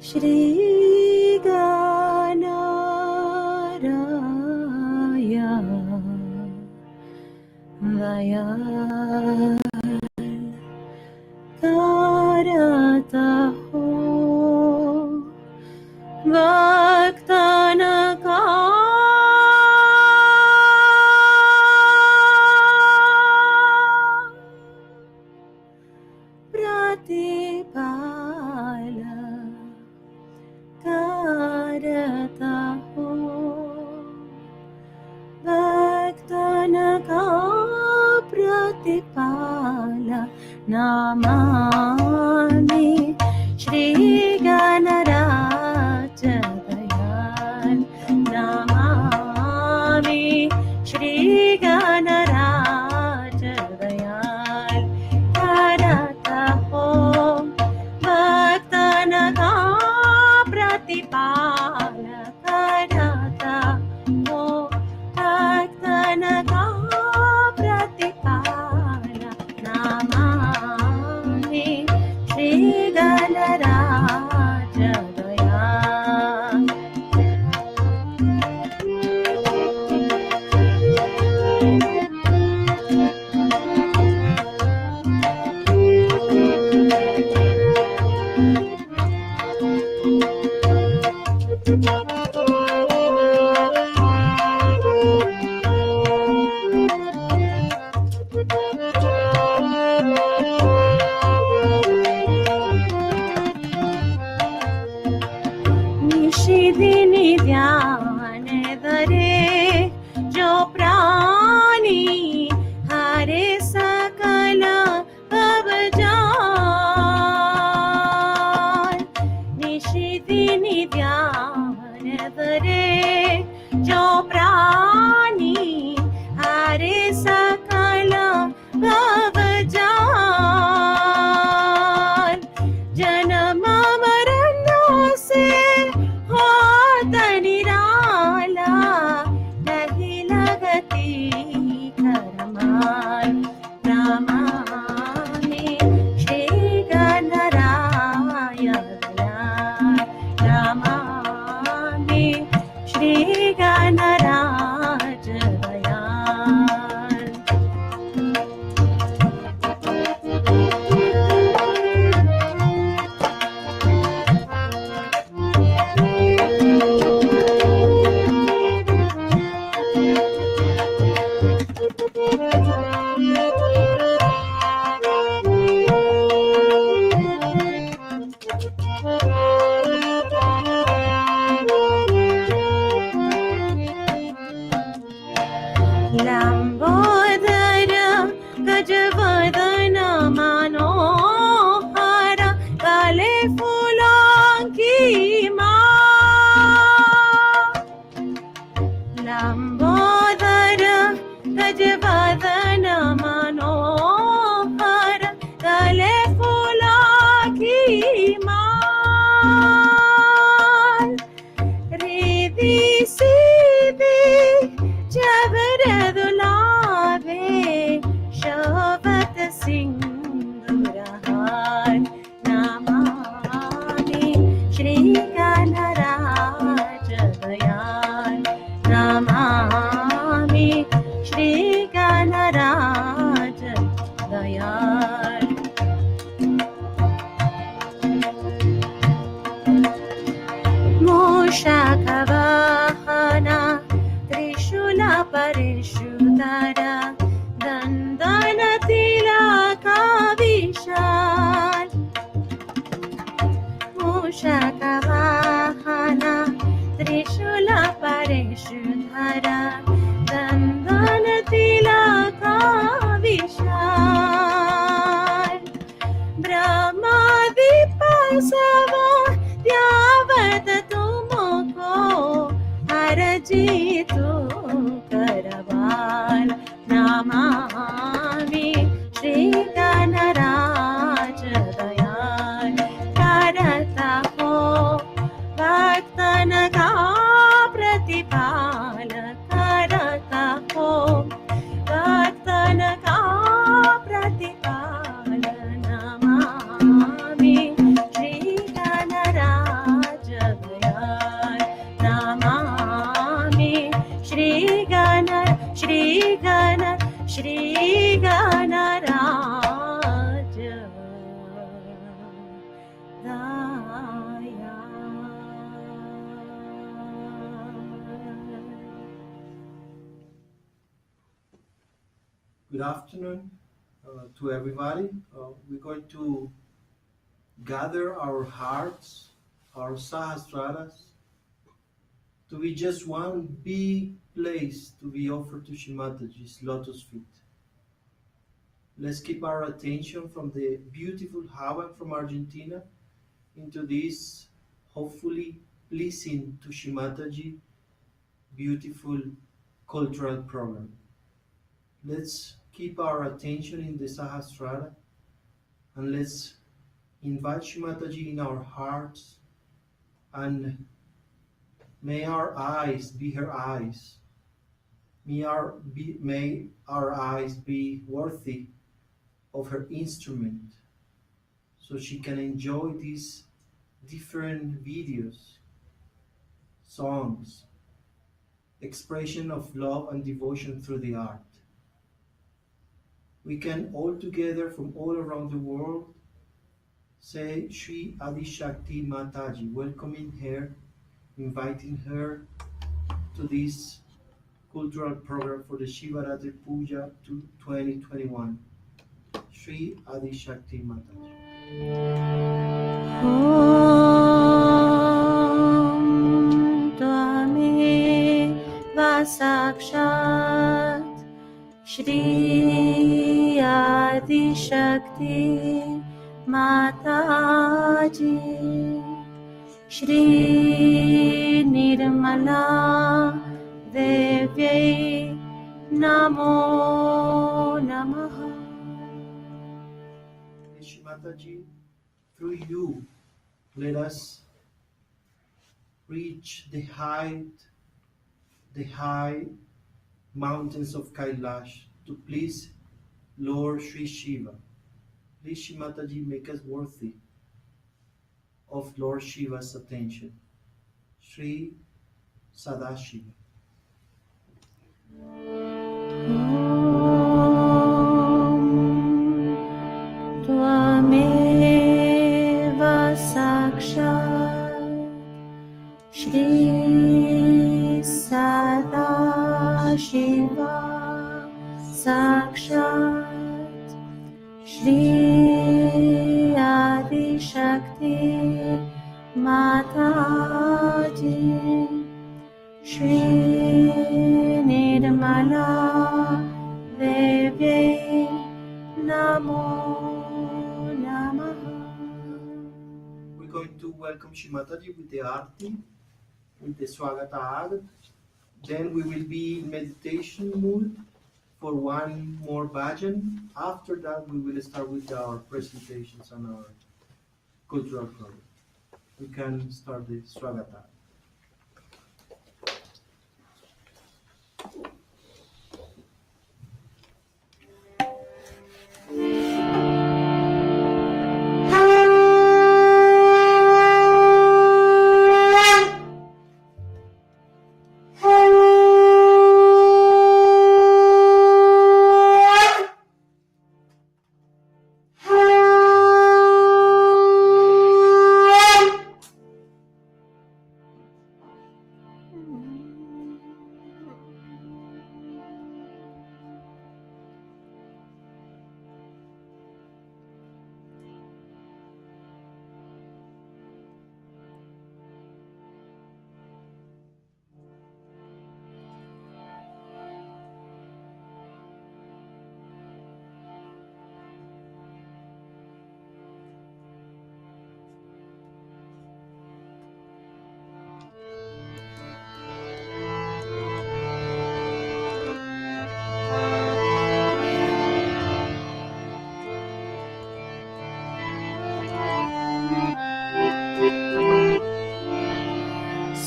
Shri Ganaraya Vaya Karataho Bhaktanaka Pratipala Karataho Bhaktanaka Pratipala निशिदिनि ध्यान धरे जो प्राणी हरे सकल भव जान। निशिदिनि ध्यान धरे जो प्राणी हरे सकल भव जान। जन्म मरणों से होत निराला, नहीं लगती करमान। नमामि श्री गणराय नमामि श्री गणराज दयाल। लंबोदर गजवदन मनोहर, काले फूलों की माँ। लंबोदर गजवदन मनोहर, काले फूलों की माँ। रिद्धि सिद्धि जबर दुलावे, शोभत सिंदूरहार। नमामि श्री गणराज दयाल। नमामि श्री गणराज दयाल। मूषकवाहन त्रिशूल परिशुधर, दंदन तिलक विशाल। मूषकवाहन त्रिशूल परिशुधर, दंदन तिलक विशाल। ब्रह्मादीप सवा त्यावत तुमको, हरजी तू करवाल। नमामि श्री गणराज दयाल। करता हो भक्तन का प्रतिपाल, करता हो भक्तन का प्रतिपाल। नमामि श्री गणराज दयाल। नमामि श्री गण गणराज Dayal. Good afternoon to everybody. We're going to gather our hearts, our sahasraras, to be just one big place to be offered to Shimataji's lotus feet. Let's keep our attention from the beautiful Havan from Argentina into this hopefully pleasing to Shimataji beautiful cultural program. Let's keep our attention in the Sahasrara and let's invite Shimataji in our hearts, and may our eyes be her eyes. May our eyes be worthy of her instrument, so she can enjoy these different videos, songs, expression of love and devotion through the art. We can all together from all around the world say Shri Adi Shakti Mataji, welcoming her inviting her to this cultural program for the Shivaratri Puja to 2021. Sri Adi Shakti Mataji. Om Tvame Vasakshat Shri Adi Shakti Mataji Shri Nirmala Devyai Namo Namaha. Shri Mataji, through you, let us reach the high mountains of Kailash to please Lord Sri Shiva. Please, Shri Mataji, make us worthy of Lord Shiva's attention. Sri Sadashiva. Tvameva Sakshat Shri Sadashiva Sakshat Shri Adi Shakti Mataji Shri Nirmala Devyai Namo Namaha. We're going to welcome Shri Mataji with the Aarti, with the Swagata Arati. Then we will be in meditation mood for one more bhajan. After that, we will start with our presentations on our cultural program. We can start the Swagata.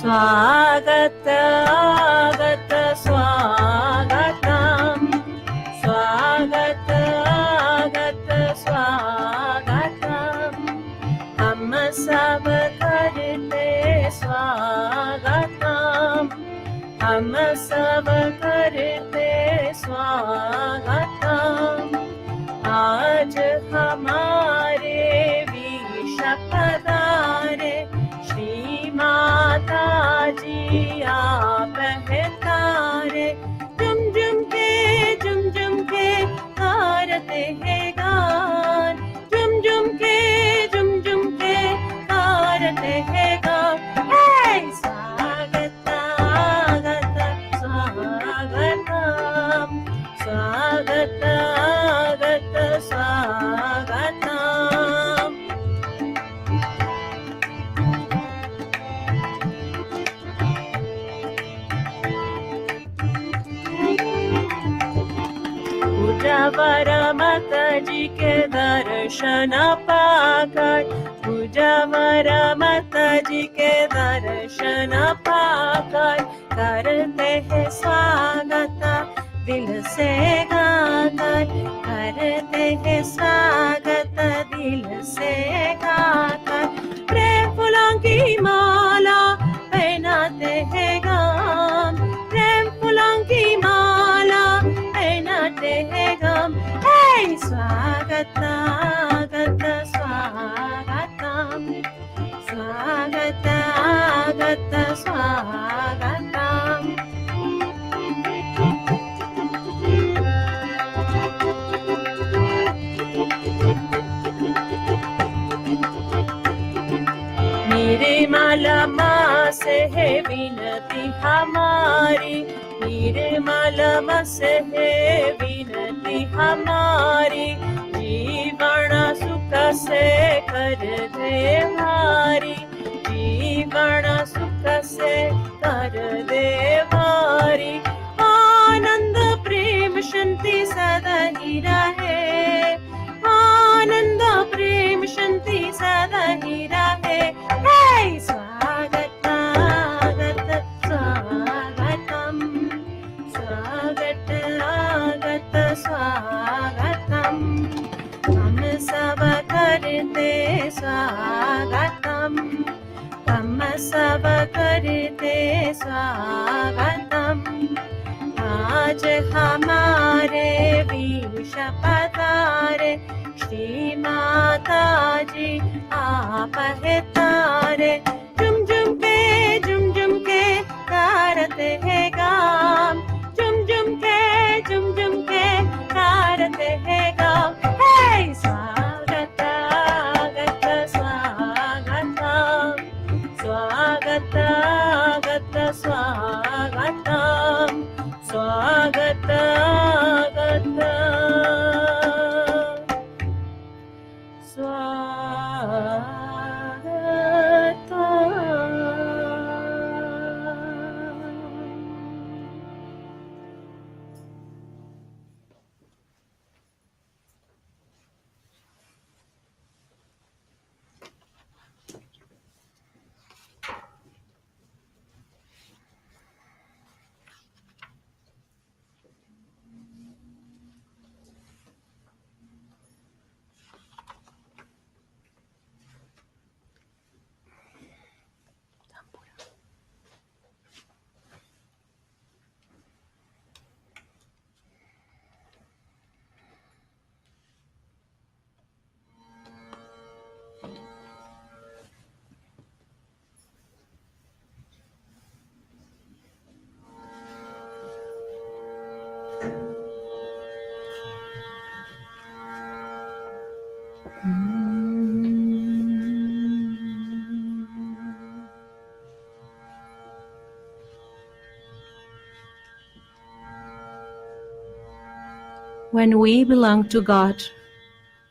Swagata Agata Swagatam Swagata Agata Swagatam Hum sab karte Swagatam Hum sab karte Swagatam Aaj hamare vishapdare Shri Mataji aap hai taare Jum jum ke gaarate hai gaan Jum jum ke gaarate hai gaan Hey swagata agata swagatam Swagata agata swagatam पूजावरा माताजी के दर्शन पाकर पूजावरा माताजी के दर्शन पाकर करते हैं स्वागत दिल से गाकर करते हैं स्वागत दिल से गाकर प्रेम फूलों की माला पहनाते हैं गाम प्रेम फूलों की माला पहनाते हैं गम Hey swagata agata swagatam Swagata agata से है विनती हमारी, निर्मल से है विनती हमारी, जीवन सुख से कर दे भारी, जीवन सुख से कर दे भारी। आनंद प्रेम शांति सदा ही रहे, आनंद प्रेम शांति सदा ही रहे। हे स्वागत आगत स्वागतम, स्वागत आगत स्वागतम, हम सब करते स्वागतम, हम सब करते स्वागतम। आज हमारे विष पधारे, श्री माता जी आप है तारे। झुम झुम के करते हैं गाम, झुम झुम के करते हैं गाम। हे स्वागत आगत स्वागतम, स्वागत आगत स्वागतम, स्वागत आगत When we belong to God,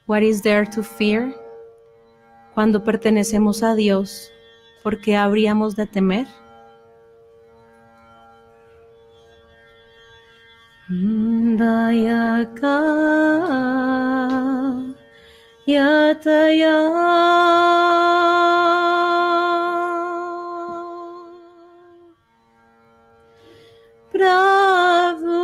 what is there to fear? Cuando pertenecemos a Dios, ¿por qué habríamos de temer? Dayaka yataya Prabhu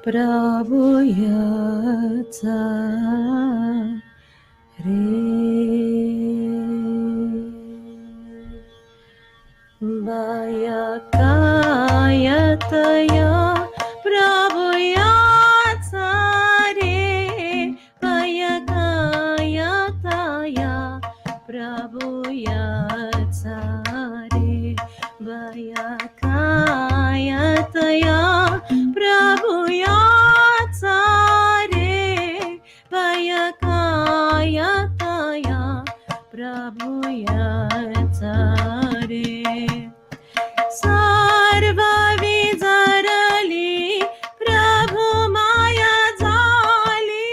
Prabhu yata re Baya kayataya Prabhu yata re Baya kayataya Prabhu yata re Baya kayataya Prabhu yata re Baya kayataya Prabhu yata re Sarva vizarali Prabhu maya zali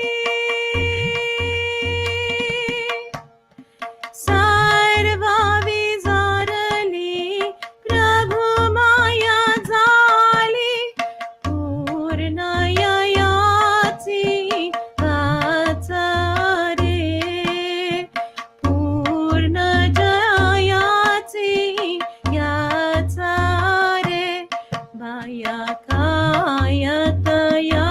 Sarva vizarali Prabhu maya zali Purnayayati vatare Purnajayati yatare Baya kayataya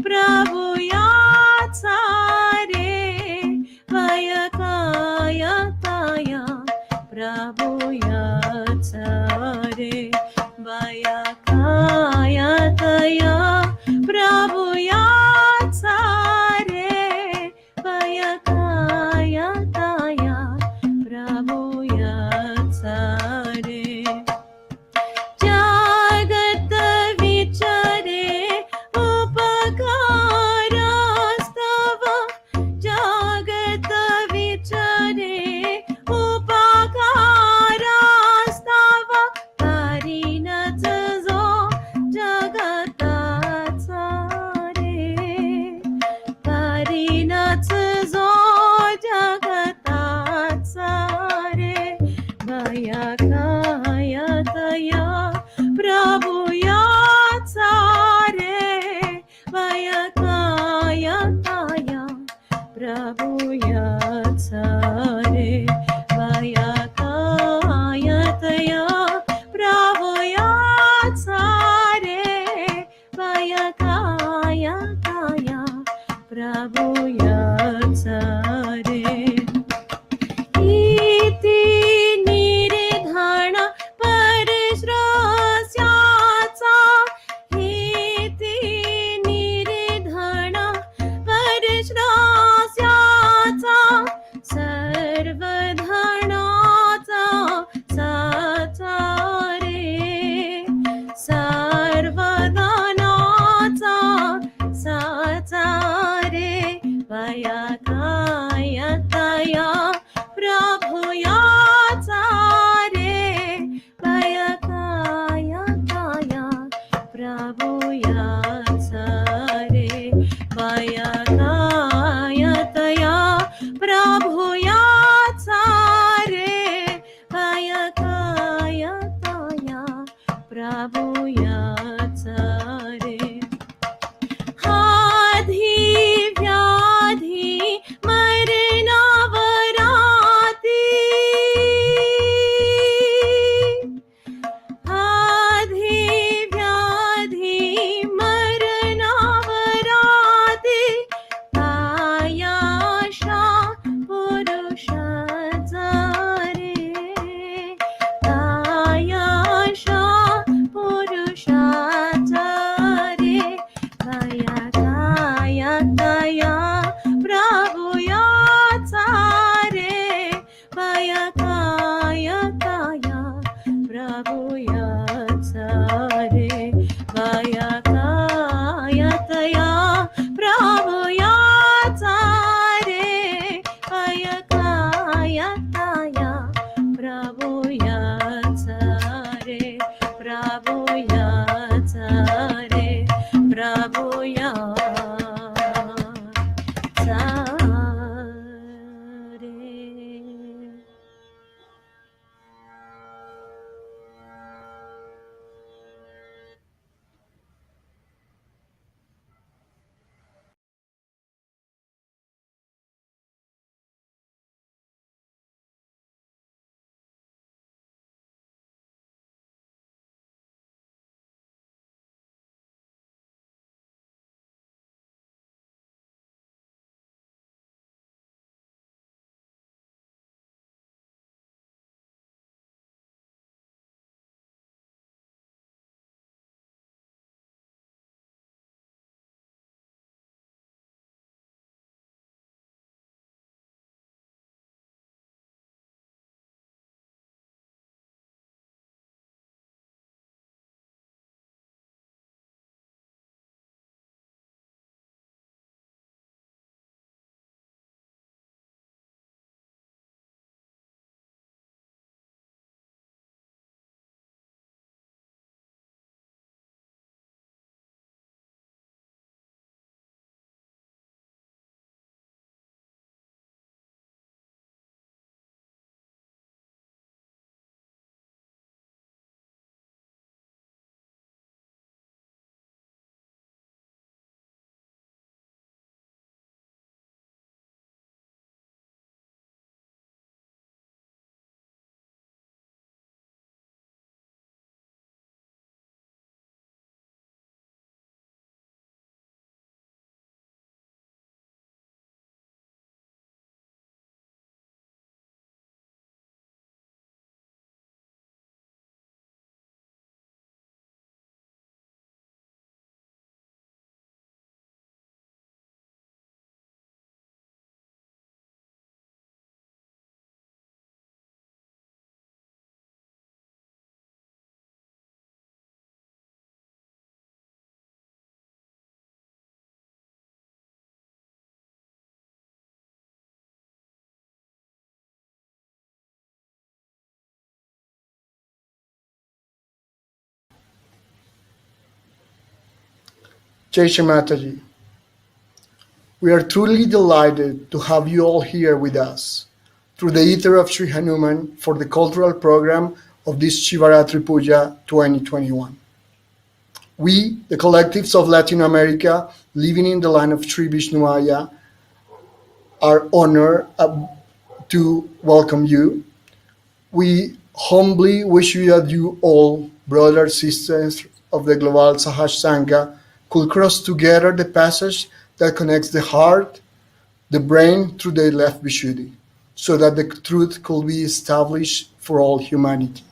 Prabhu yatare Baya kayataya Prabhu yatare Baya kayataya Prabhu yatare Baya kayataya Vaya kaya taya Prabhu yatsare Vaya kaya taya Prabhu yatsare Vaya kaya taya Prabhu yatsare Vaya kaya taya Prabhu yatsare इति निर्धन परश्रस्याचा इति निर्धन परश्रस्याचा सर्वधनाचा साचारे सर्वधनाचा साचारे वया कायतया प्रभु याचारे वया कायतया प्रभु याचारे वया कायतया प्रभु याचारे वया कायतया प्रभु याचारे आधी व्याधी मरणावराती आधी व्याधी मरणावराती कायाशा पुरुषाचा रे कायाशा पुरुषाचा रे काया काया काया प्रभु याचारे काया काया काया प्रभु याचारे काया काया तया प्रभु याचारे काया काया तया प्रभु याचारे प्रभु याचारे प्रभु याचारे Jai Shri Mataji. We are truly delighted to have you all here with us. through the ether of Sri Hanuman for the cultural program of this Shivaratri Puja 2021. We, the collectives of Latin America living in the land of Sri Vishnuaya, are honored to welcome you. We humbly wish you that you all, brothers, sisters of the global Sahaja Sangha, could cross together the passage that connects the heart, the brain through the left Vishuddhi, so that the truth could be established for all humanity.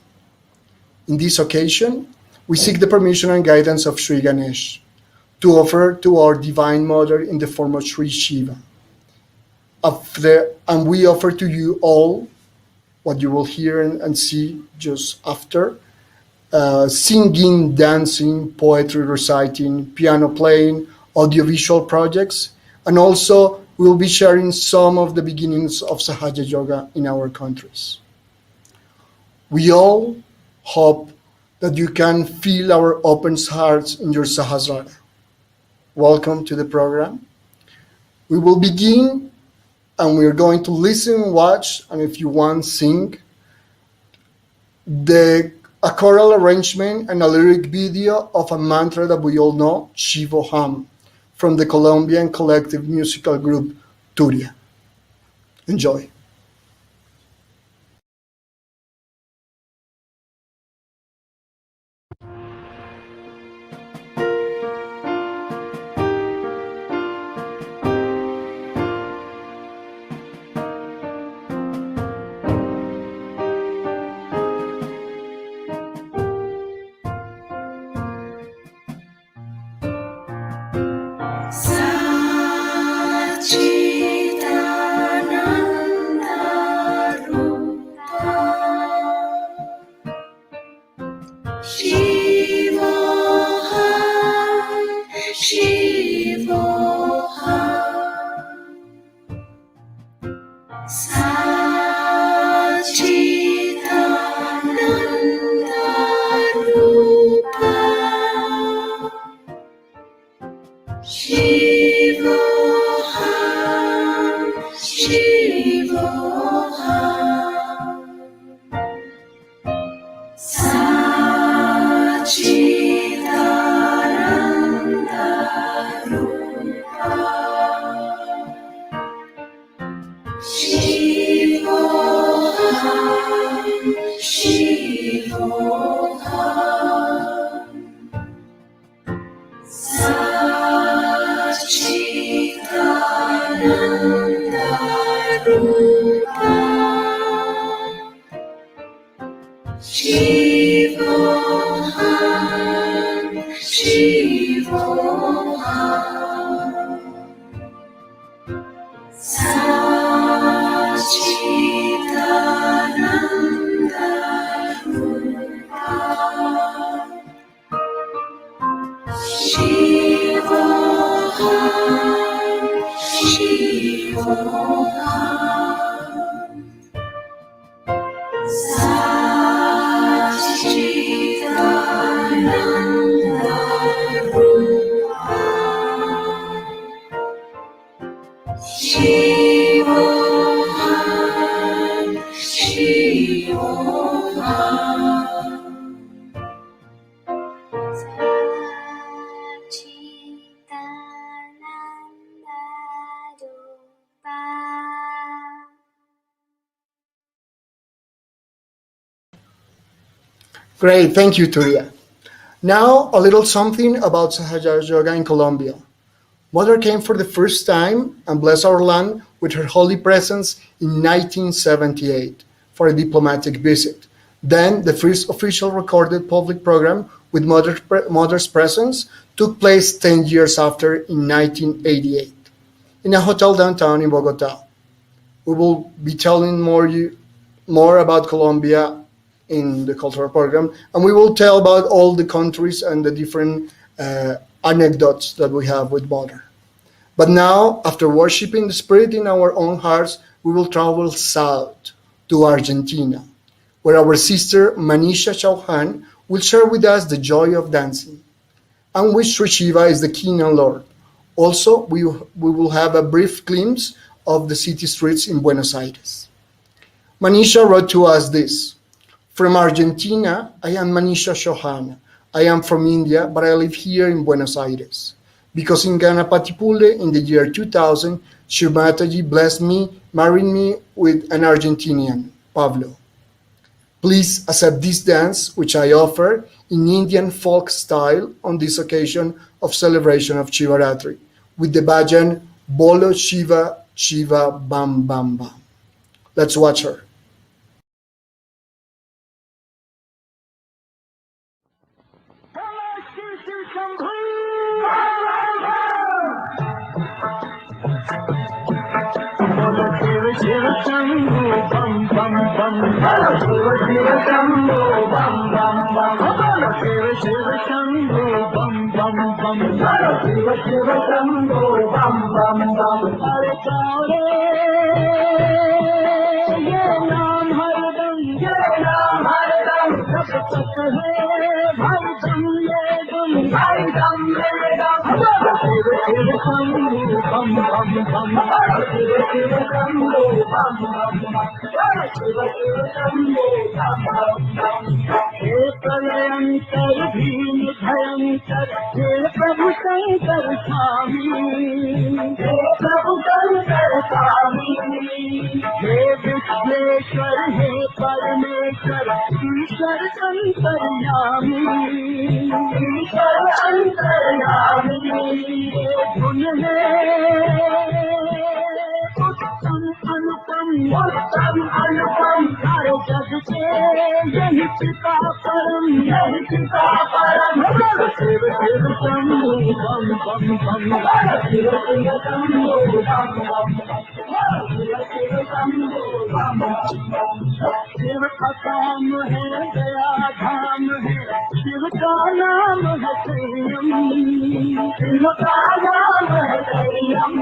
In this occasion, we seek the permission and guidance of Sri Ganesh to offer to our Divine Mother in the form of Sri Shiva. And we offer to you all what you will hear and see just after singing, dancing, poetry reciting, piano playing, audiovisual projects, and also we'll be sharing some of the beginnings of Sahaja Yoga in our countries. We all hope that you can feel our open hearts in your Sahasrara. Welcome to the program. We will begin and we're going to listen, watch, and if you want, sing a choral arrangement and a lyric video of a mantra that we all know, Shivoham, from the Colombian collective musical group Turia. Enjoy. Great, thank you, Turia. Now, a little something about Sahaja Yoga in Colombia. Mother came for the first time and blessed our land with her holy presence in 1978 for a diplomatic visit. Then, the first official recorded public program with Mother's presence took place 10 years after in 1988 in a hotel downtown in Bogota. We will be telling more about Colombia in the cultural program, and we will tell about all the countries and the different anecdotes that we have with Mother. But now, after worshiping the Spirit in our own hearts, we will travel south to Argentina, where our sister Manisha Chauhan will share with us the joy of dancing, and which Sri Shiva is the King and Lord. Also, we will have a brief glimpse of the city streets in Buenos Aires. Manisha wrote to us this. From Argentina, I am Manisha Shohan. I am from India, but I live here in Buenos Aires. Because in Ganapatipule in the year 2000, Shivaratri blessed me, marrying me with an Argentinian, Pablo. Please accept this dance, which I offer in Indian folk style on this occasion of celebration of Shivaratri, with the bhajan Bolo Shiva Shiva Bam Bam Bam. Let's watch her. Shiva Shambhu bam bam bam, Shiva Shambhu bam bam bam, Shiva Shambhu bam bam bam, Shiva Shambhu bam bam bam. Hare Kare, ye naam haradam, jab tak hai bhai dam ye dam, Shiva Shambhu bam bam bam, Shiva Shambhu bam bam bam, Shiva Shambhu bam bam bam. हे प्रलयंकर भीम भयंकर, हे प्रभु शंकर स्वामी, हे प्रभु शंकर स्वामी, हे विश्वेश्वर हे परमेश्वर, ईश्वर अंतर्यामी, ईश्वर अंतर्यामी। धुन है उत्तम अनुपम, उत्तम अनुपम, सारे जग के यही पिता परम, यही पिता परम। शिव शिव शंभु बम बम बम, शिव शिव शंभु बम बम बम, शिव शिव शंभु बम बम बम। शिव का काम है दया धाम है, शिव का नाम है संयम, शिव का नाम है संयम।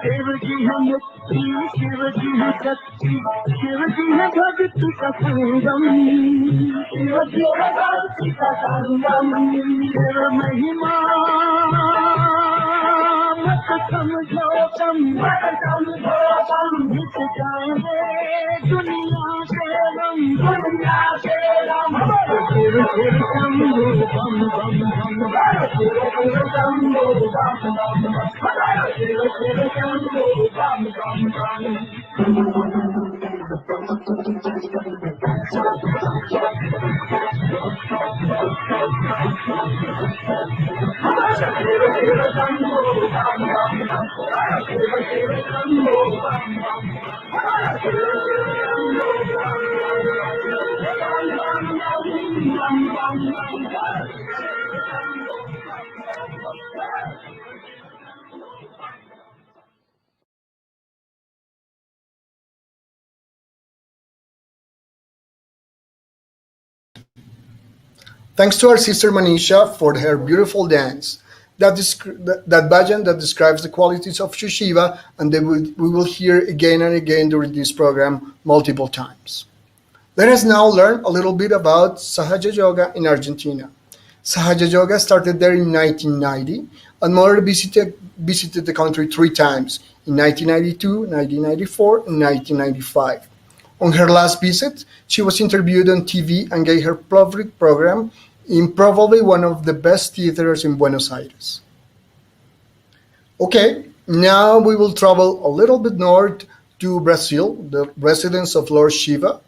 शिव जी है मुक्ति, शिव जी है शक्ति, शिव जी है भक्ति का संगम, शिव जी है भक्ति का संगम। शिव महिमा मत समझो कम, मत समझो कम, मिट जाएंगे दुनिया से गम, दुनिया से गम। शिव शिव शंभु बम बम बम, शिव शिव शंभु बम बम बम, शिव शिव शंभु बम बम बम। Thanks to our sister Manisha for her beautiful dance. That bhajan that describes the qualities of Sri Shiva, and we will hear again and again during this program multiple times. Let us now learn a little bit about Sahaja Yoga in Argentina. Sahaja Yoga started there in 1990, and Mother visited the country 3 times, in 1992, 1994, and 1995. On her last visit, she was interviewed on TV and gave her public program in probably one of the best theaters in Buenos Aires. Okay, now we will travel a little bit north to Brazil, the residence of Lord Shiva,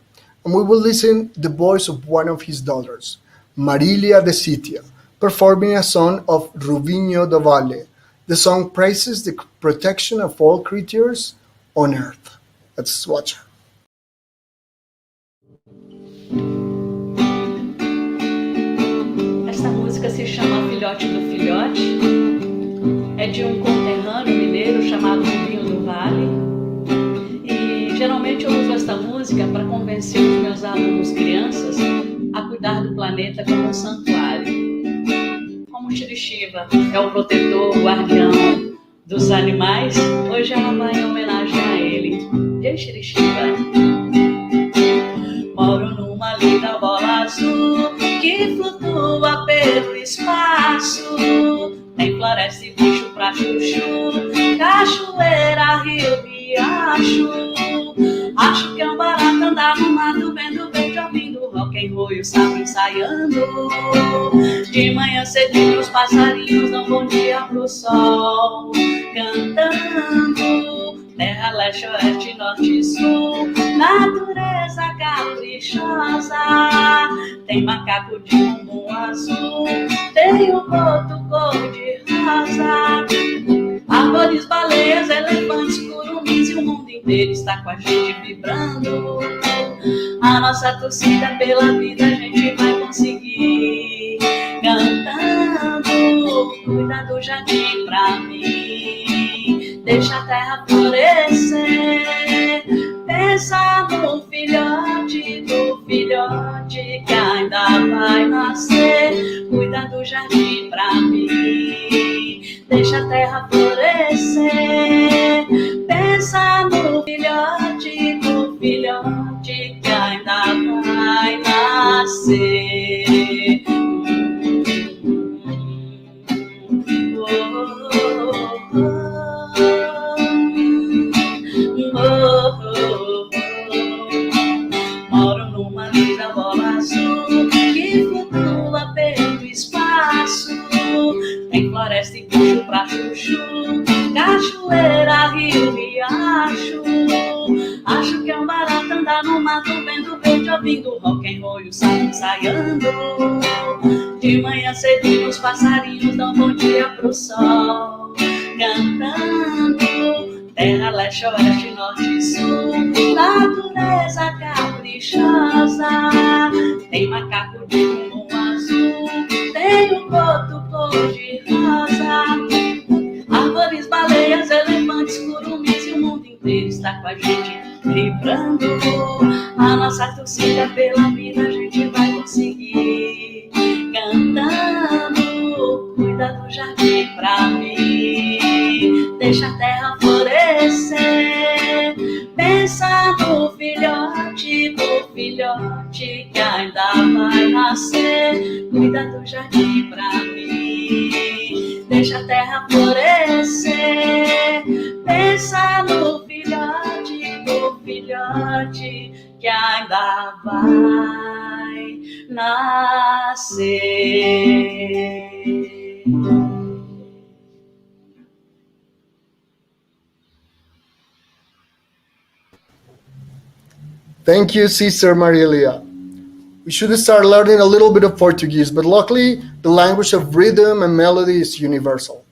and we will listen the voice of one of his daughters, Marilia de Sitia, performing a song of Rubinho do Valle. The song praises the protection of all creatures on earth. Let's watch her. Essa música se chama Filhote do Filhote, é de um conterrâneo mineiro chamado Rubinho do Vale, e geralmente eu uso esta música para convencer os meus alunos crianças a cuidar do planeta como um santuário. Como Shri Shiva é o protetor, o guardião dos animais, hoje ela vai em homenagem a ele. Jai Shri Shiva. Moro numa linda bola azul que flutua pelo espaço. Tem floresta e bicho pra chuchu, cachoeira, rio, riacho. Acho que é um barato andar no mato, vendo verde, ouvindo rock and roll e o sapo ensaiando. De manhã cedinho os passarinhos dão bom dia pro sol, cantando. Terra, leste, oeste, norte e sul, natureza caprichosa. Tem macaco de bumbum azul, tem o boto cor de rosa. Árvores, baleias, elefantes, curumins e o mundo inteiro está com a gente vibrando. A nossa torcida pela vida a gente vai conseguir. Cantando, cuida do jardim pra mim, deixa a terra florescer. Pensa no filhote que ainda vai nascer. Cuida do jardim pra mim, deixa a terra florescer. Pensa no filhote que ainda vai nascer. Oh, oh, oh, oh, oh. Moro numa linda bola azul que flutua pelo espaço. Tem floresta e bicho pra chuchu, cachoeira, rio, riacho. Acho que é um barato andar no mato, vendo verde, ouvindo rock and roll e o sapo ensaiando. De manhã cedinho os passarinhos dão bom dia pro sol, cantando. Terra, leste, oeste, norte e sul, natureza caprichosa. Tem macaco de bumbum azul, tem o boto cor de rosa. Árvores, baleias, elefantes, curumins e o mundo inteiro está com a gente vibrando. A nossa torcida pela vida a gente vai conseguir. Cantando, cuida do jardim pra mim, deixa a terra florescer. Pensa no filhote que ainda vai nascer. Cuida do jardim pra mim, deixa a terra florescer. Pensa no filhote que ainda vai nascer. Thank you, Sister Marilia. We should start learning a little bit of Portuguese, but luckily the language of rhythm and melody is universal.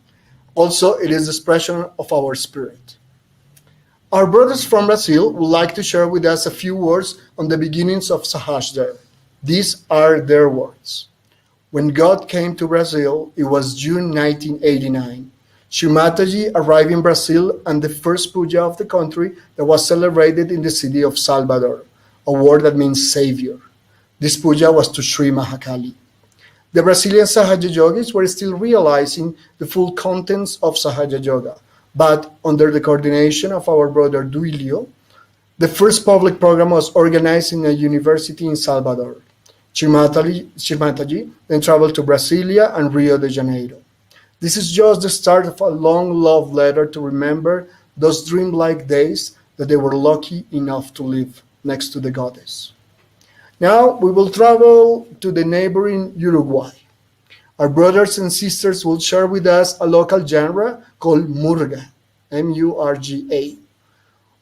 Also, it is the expression of our spirit. Our brothers from Brazil would like to share with us a few words on the beginnings of Sahaja. These are their words. When God came to Brazil, it was June 1989. Shivaratri arrived in Brazil and the first puja of the country that was celebrated in the city of Salvador, a word that means savior. This puja was to Sri Mahakali. The Brazilian Sahaja yogis were still realizing the full contents of Sahaja Yoga, but under the coordination of our brother Duilio, the first public program was organized in a university in Salvador. Shivaratri then traveled to Brasilia and Rio de Janeiro. This is just the start of a long love letter to remember those dreamlike days that they were lucky enough to live next to the goddess. Now we will travel to the neighboring Uruguay. Our brothers and sisters will share with us a local genre called murga, M-U-R-G-A.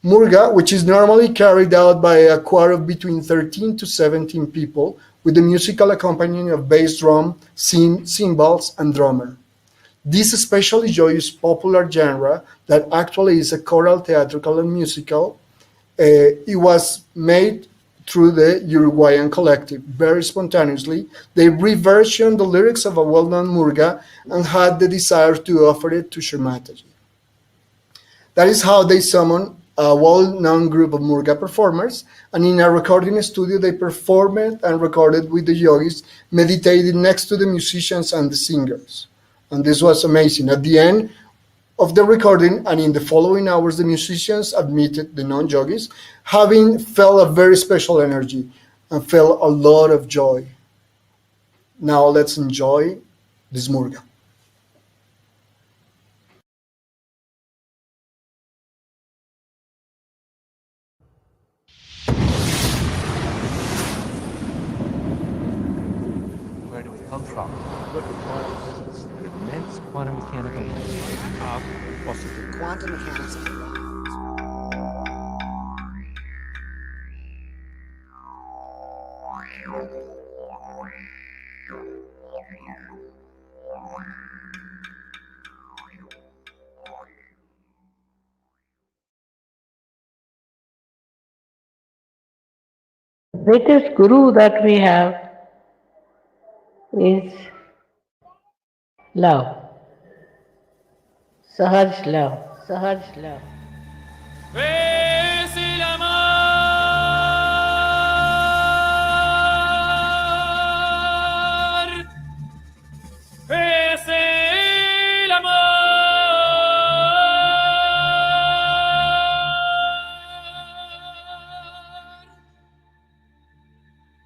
Murga, which is normally carried out by a choir of between 13 to 17 people with the musical accompaniment of bass drum, cymbals, and drummer. This especially joyous popular genre that actually is a choral, theatrical, and musical, it was made through the Uruguayan collective. Very spontaneously, they reversioned the lyrics of a well-known murga and had the desire to offer it to Shivaratri. That is how they summoned a well-known group of murga performers, and in a recording studio they performed and recorded with the yogis, meditating next to the musicians and the singers. And this was amazing. At the end of the recording and in the following hours, the musicians admitted, the non-yogis, having felt a very special energy and felt a lot of joy. Now let's enjoy this murga. problem. Look at quantum physics, an immense quantum mechanical of possibility. Quantum mechanics of the world. The greatest guru that we have is love. Sahaj love. Sahaj love. Es el amor, es el amor.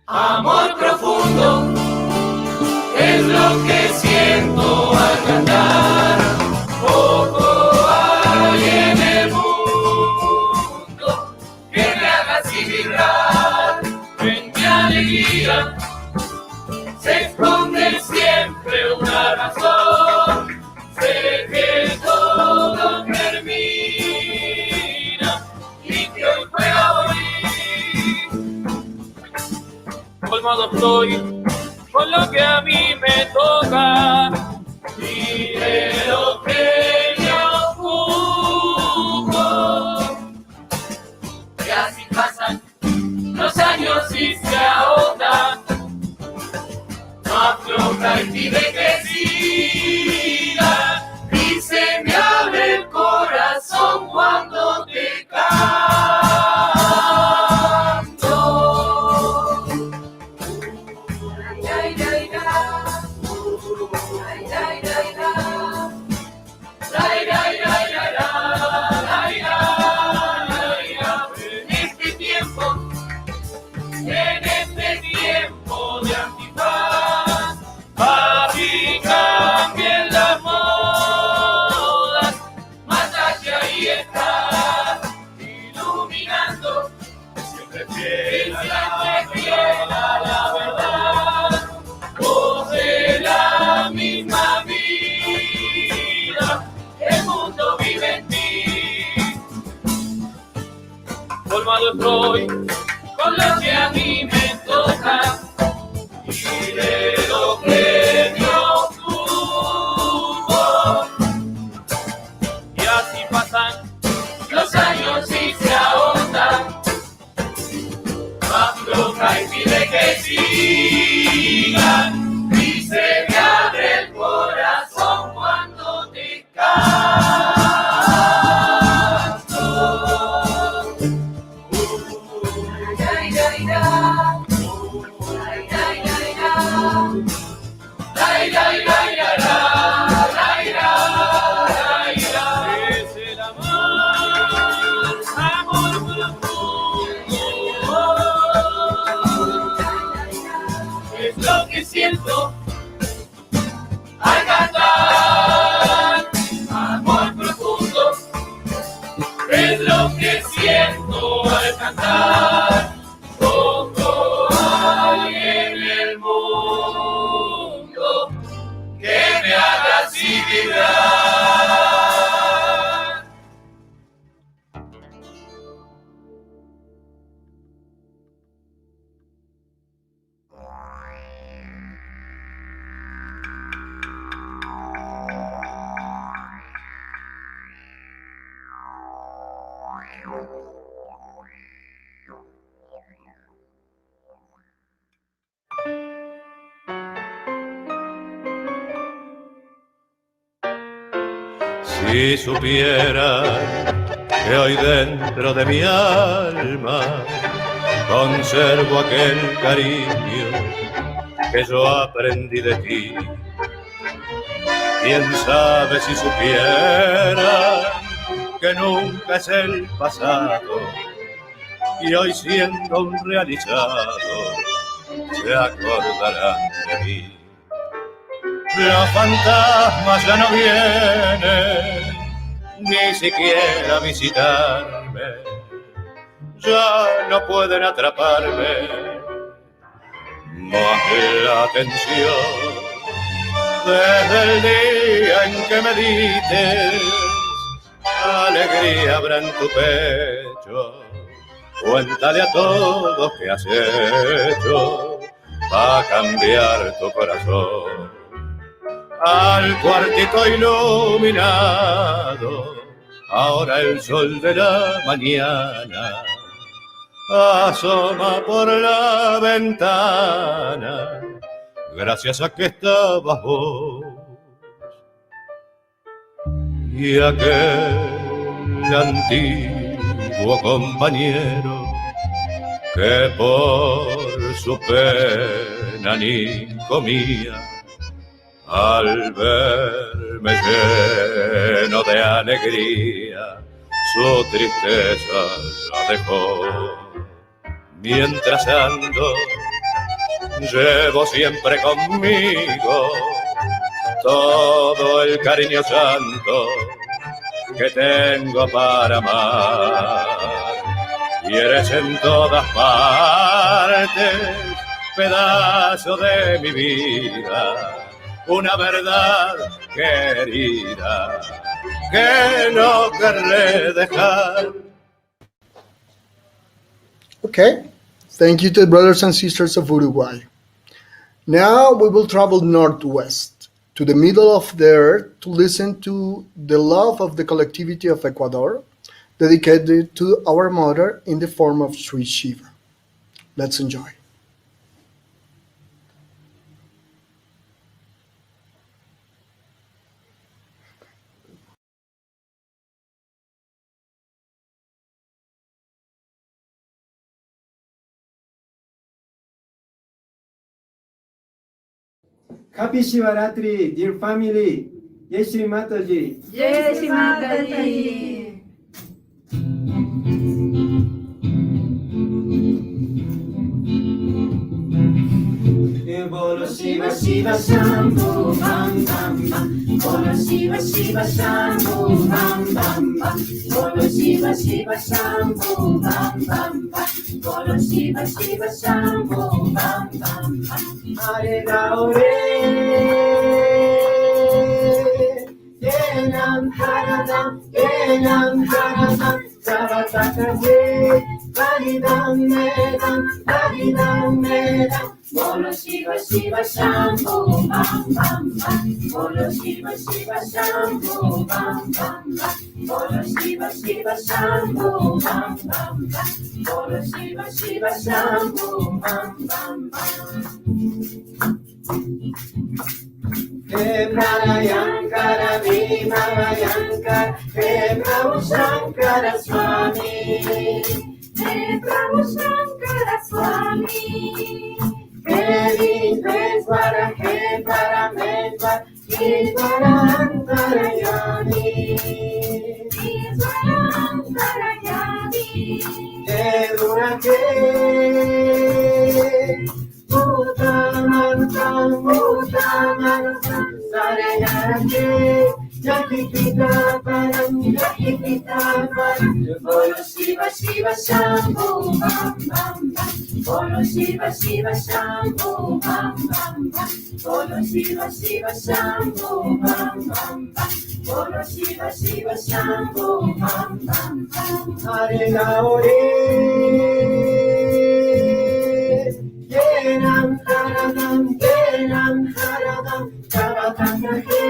Amor profundo es lo que siento al cantar. Poco hay en el mundo que me haga así vibrar. En mi alegría se esconde siempre una razón. Sé que todo termina y que hoy juega a morir. Colmado estoy con lo que a mí me toca y de lo que yo ocupo. Y así pasan los años y se ahondan, no afloja y pide que siga, y se me abre el corazón cuando te canto. Ay, ay, ay, ay, ay, ay, ay, ay, ay, ay, en este tiempo de antifaz, papi, cambien las modas, mata que ahí está, iluminando, siempre fiel a la verdad, vos de la misma vida, el mundo vive en ti. Colmado estoy con lo que a mí me toca y de lo que yo ocupo. Y así pasan los años y se ahondan, afloja y pide que sigan, y se me abre el corazón cuando te canto. Ay, ay, ay, ay, ay, ay, ay, ay, ay, es el amor, amor profundo, es lo que siento al cantar. Amor profundo es lo que siento al cantar. Poco hay en el mundo que me haga así vibrar. Si supiera que hoy dentro de mi alma conservo aquel cariño que yo aprendí de ti. Quién sabe si supiera que nunca es el pasado y hoy siendo un realizado se acordarán de mí. Los fantasmas ya no vienen ni siquiera a visitarme, ya no pueden atraparme más la atención desde el día en que me dices, alegría habrá en tu pecho. Cuéntale a todos qué has hecho para cambiar tu corazón. Al cuartito iluminado, ahora el sol de la mañana asoma por la ventana, gracias a que estabas vos. Y aquel antiguo compañero que por su pena ni comía, al verme lleno de alegría, su tristeza la dejó. Mientras ando, llevo siempre conmigo todo el cariño santo que tengo para amar. Y eres en todas partes pedazo de mi vida, una verdad querida que no querré dejar. Okay, thank you to the brothers and sisters of Uruguay. Now we will travel northwest to the middle of the earth to listen to the love of the collectivity of Ecuador, dedicated to our mother in the form of Sri Shiva. Let's enjoy. Happy Shivaratri, dear family. Jai Shri Mataji. Jai Shri Mataji. Bolo Shiva Shiva Shambhu Bam Bam Bam. Bolo Shiva Shiva Shambhu Bam Bam Bam. Bolo Shiva Shiva Shambhu Bam Bam Bam. Bolo Shiva Shiva Shambhu Bam Bam Bam. Hare Gaure, Yenam Haradam, Yenam Haradam, Savatakahe, Validam Medam, Validam Medam. Bolo Shiva Shiva Shambhu Bam Bam Bam. Bolo Shiva Shiva Shambhu Bam Bam Bam. Bolo Shiva Shiva Shambhu Bam Bam Bam. Bolo Shiva Shiva Shambhu Bam Bam Bam. He Pralayankara Bhimalayankara, He Prabhu Shankara Swami, He Prabhu Shankara Swami. He Vishvara, He Parameshvara, Ishvara Antarayami, Ishvara Antarayami. He Durake, Bhutamantam, Sarayarake, Yakipita Param, Yakipita Param. Bolo Shiva Shiva Shambhu Bam Bam Bam. Bolo Shiva Shiva Shambhu Bam Bam Bam. Bolo Shiva Shiva Shambhu Bam Bam Bam. Bolo Shiva Shiva Shambhu Bam Bam Bam. Hare Gaure, Yenam Haradam, Yenam Haradam, Savatakahe,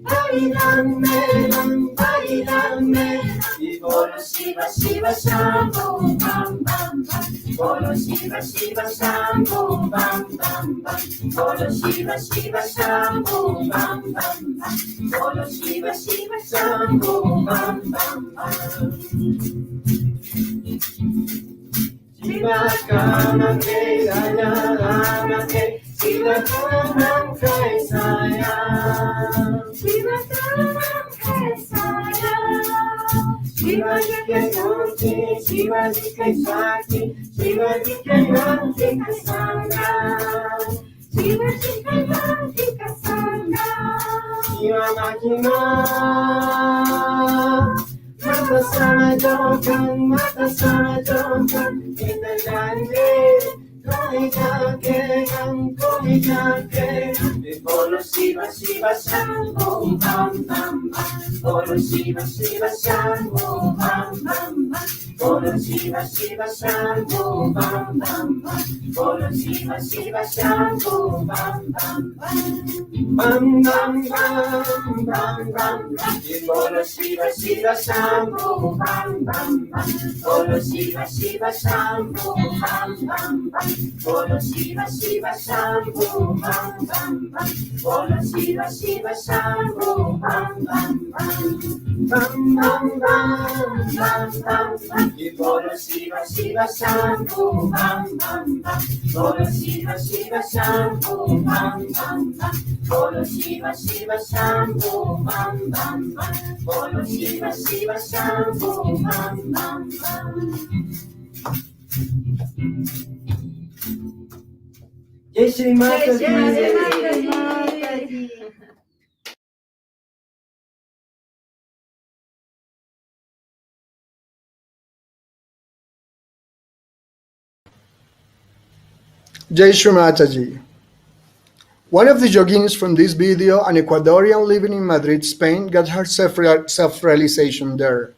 Validam Medam, Validam Medam. Bolo Shiva Shiva Shambhu Bam Bam Bam. Bolo Shiva Shiva Shambhu Bam Bam Bam. Bolo Shiva Shiva Shambhu Bam Bam Bam. Bolo Shiva Shiva Shambhu Bam Bam Bam. Shiva Kamake, Daya Ramake, Shiva Kamake, Saya. Shiva Kamake, Saya. Shiva Jike Shiva Jike Shakti, Shiva Jike Yanti Kasanga, Shiva Jike Yanti Kasanga, Shiva Mahima, Mata Sana Jokan, in the land, Komikake, Bolo Shiva Shiva Shambho Bam Bam Bam. Bolo Shiva Shiva Shambho Bam Bam Bam. Bolo Shiva Shiva Shambho Bam Bam Bam. Bolo Shiva Shiva Shambho Bam Bam Bam. Bam Bam Bam Bam Bam Bam. Bolo Shiva Shiva Shambho Bam Bam Bam. Bolo Shiva Shiva Shambho Bam Bam Bam. Bolo Shiva Shiva Shambho Bam Bam Bam. Bolo Shiva Shiva Shambho Bam Bam Bam. Bam Bam Bam Bam Bam Bam. Bolo Shiva Shiva Shambho Bam Bam Bam. Bolo Shiva Shiva Shambho Bam Bam Bam. Bolo Shiva Shiva Shambho Bam Bam Bam. Bolo Shiva Shiva Shambho Bam Bam Bam. Jai Shri Mataji. Jai Mataji. Jai Shri Mataji. One of the yoginis from this video, an Ecuadorian living in Madrid, Spain, got her self-realization there.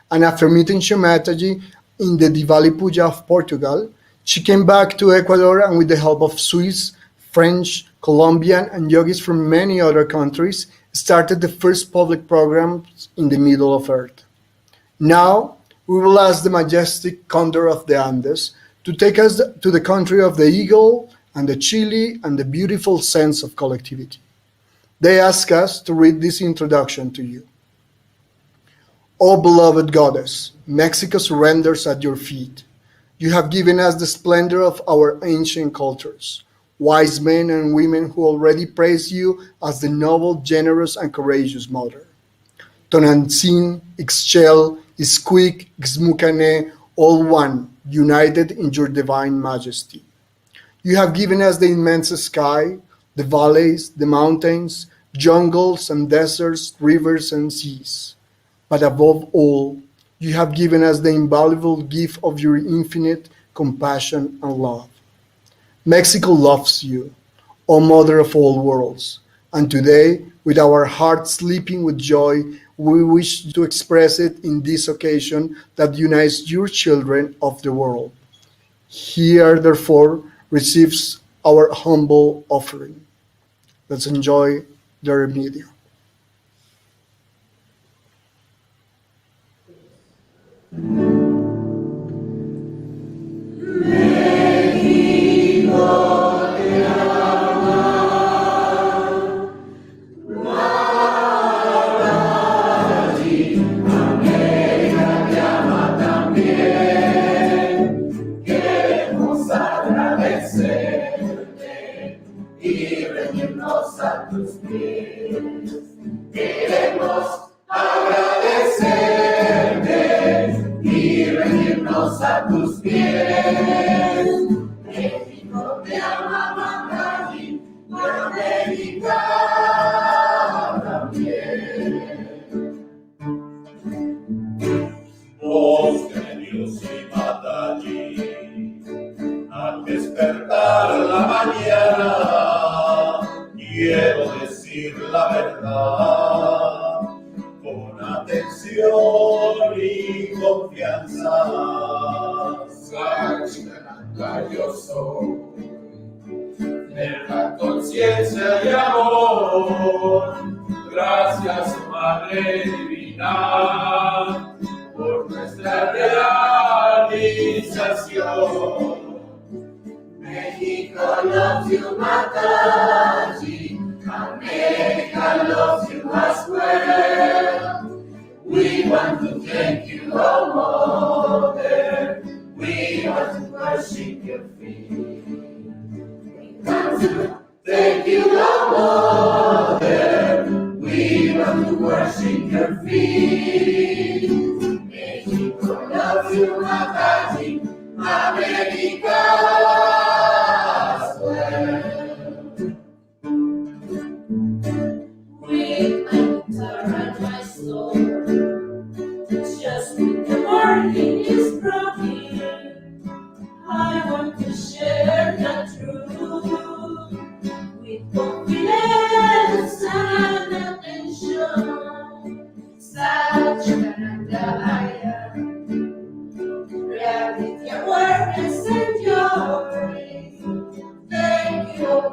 And after meeting Shri Mataji in the Diwali Puja of Portugal, she came back to Ecuador and with the help of Swiss, French, Colombian, and yogis from many other countries, started the first public programs in the middle of Earth. Now, we will ask the majestic condor of the Andes to take us to the country of the eagle and the chili and the beautiful sense of collectivity. They ask us to read this introduction to you. O beloved goddess, Mexico surrenders at your feet. You have given us the splendor of our ancient cultures, wise men and women who already praise you as the noble, generous, and courageous mother. Tonantzin, Ixchel, Ixquic, Xmucane, all one, united in your divine majesty. You have given us the immense sky, the valleys, the mountains, jungles and deserts, rivers and seas. But above all, you have given us the invaluable gift of your infinite compassion and love. Mexico loves you, O Mother of all worlds, and today, with our hearts leaping with joy, we wish to express it in this occasion that unites your children of the world. Here, therefore, receives our humble offering. Let's enjoy their video. Voz de Dios y Mataji, al despertar la mañana, quiero decir la verdad, con atención y confianza. Sahaja, yo soy, verdad, conciencia y amor. Gracias, Madre Divina, por nuestra realización. México loves you, Mataji. America loves you as well. We want to thank you, oh Mother. We want to worship your feet. We want to thank you, oh Mother. We want to worship your feet. Mexico loves you, Mataji. America as well. With my guitar and my soul, just when the morning is broken, I want to share the truth with confidence.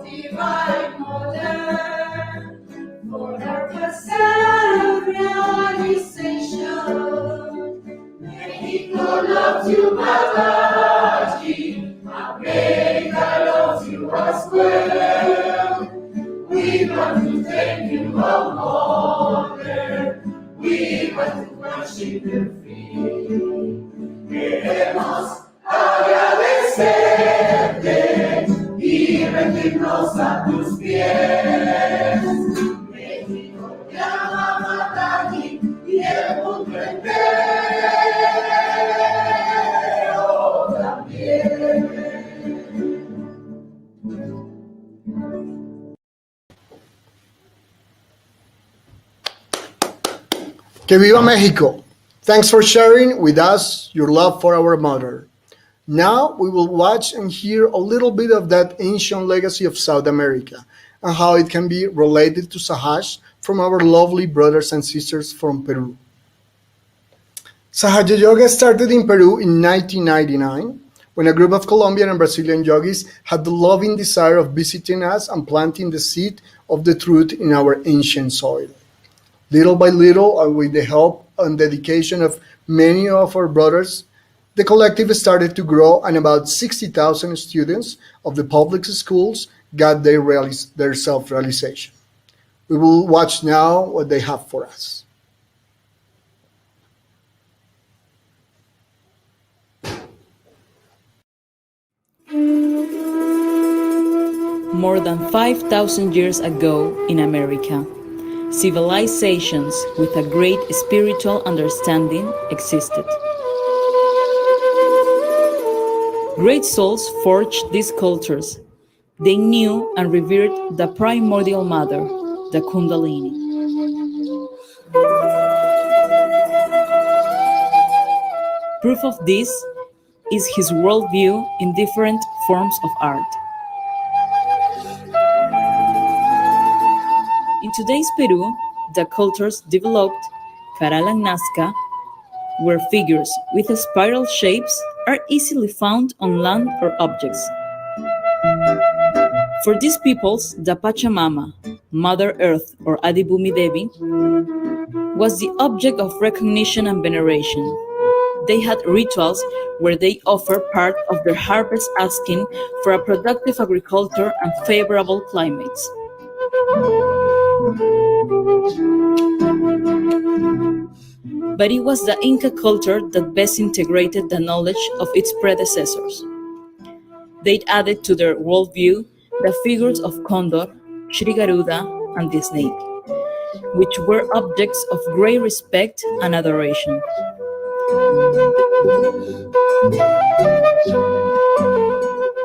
divine mother, for her facile realization. Mexico loves you, Mataji, America loves you as well. We want to thank you, oh Mother, we want to worship your feet. Queremos agradecerte y rendirnos a tus pies. México te ama, Matagi, y el mundo entero también. Que viva Mexico! Thanks for sharing with us your love for our mother. Now we will watch and hear a little bit of that ancient legacy of South America and how it can be related to Sahaja from our lovely brothers and sisters from Peru. Sahaja Yoga started in Peru in 1999 when a group of Colombian and Brazilian yogis had the loving desire of visiting us and planting the seed of the truth in our ancient soil. Little by little, and with the help and dedication of many of our brothers, the collective started to grow, and about 60,000 students of the public schools got their self-realization. We will watch now what they have for us. More than 5,000 years ago in America, civilizations with a great spiritual understanding existed. Great souls forged these cultures. They knew and revered the primordial mother, the Kundalini. Proof of this is his worldview in different forms of art. In today's Peru, the cultures developed Caral and Nazca, where figures with spiral shapes are easily found on land or objects. For these peoples, the Pachamama, Mother Earth or Adibumi Devi, was the object of recognition and veneration. They had rituals where they offered part of their harvest asking for a productive agriculture and favorable climates. But it was the Inca culture that best integrated the knowledge of its predecessors. They added to their worldview the figures of Condor, Shri Garuda, and the snake, which were objects of great respect and adoration.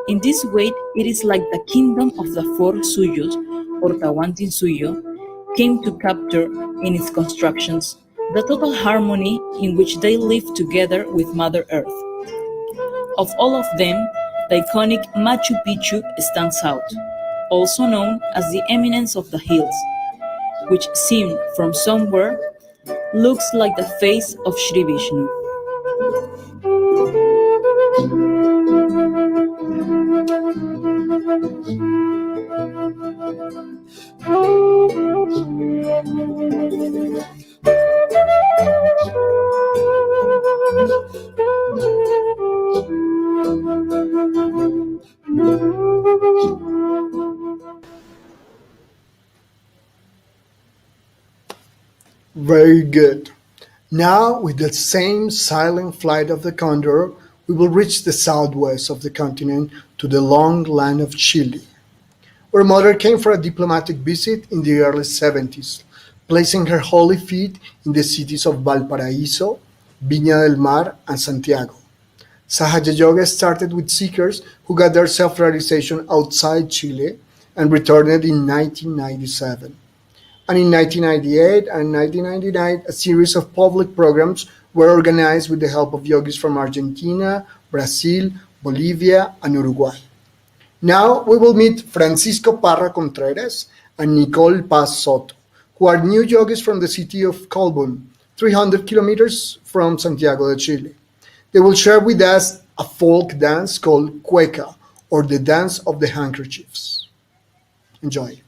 In this way, it is like the kingdom of the four Suyos, or Tawantinsuyo, came to capture in its constructions the total harmony in which they live together with Mother Earth. Of all of them, the iconic Machu Picchu stands out, also known as the Eminence of the Hills, which seen from somewhere looks like the face of Sri Vishnu. Very good. Now, with the same silent flight of the condor, we will reach the southwest of the continent to the long land of Chile, where Mother came for a diplomatic visit in the early 70s, placing her holy feet in the cities of Valparaíso, Viña del Mar, and Santiago. Sahaja Yoga started with seekers who got their self-realization outside Chile and returned in 1997. And in 1998 and 1999, a series of public programs were organized with the help of yogis from Argentina, Brazil, Bolivia, and Uruguay. Now we will meet Francisco Parra Contreras and Nicole Paz Soto, who are new yogis from the city of Colbún, 300 kilometers from Santiago de Chile. They will share with us a folk dance called cueca, or the dance of the handkerchiefs. Enjoy.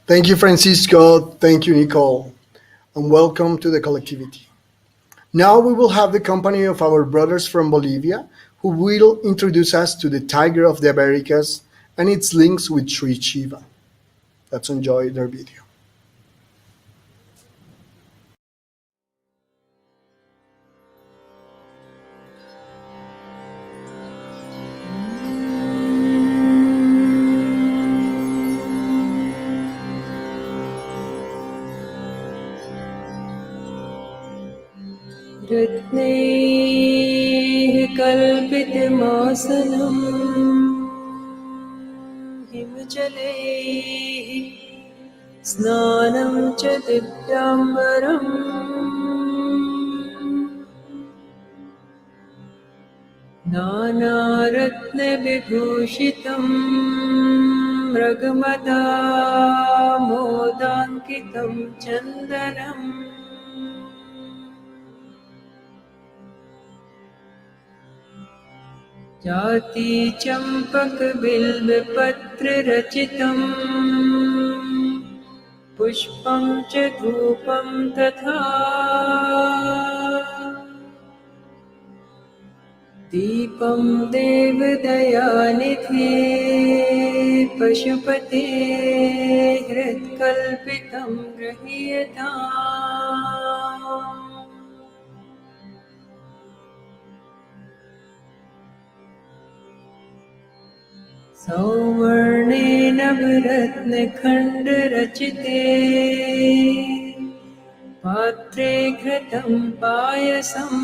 Thank you, Francisco. Thank you, Nicole. And welcome to the collectivity. Now we will have the company of our brothers from Bolivia who will introduce us to the Tiger of the Americas and its links with Sri Shiva. Let's enjoy their video. रत्नैः कल्पितमासनं हिमजलैः स्नानं च दिव्याम्बरम् नानारत्नविभूषितं मृगमदामोदाङ्कितं चन्दनम् जातिचम्पकबिल्वपत्ररचितं पुष्पं च धूपं तथा दीपं देवदयानिधे पशुपते हृत्कल्पितं गृह्यताम् सौवर्णेन नवरत्नखण्डरचिते पात्रे घृतं पायसम्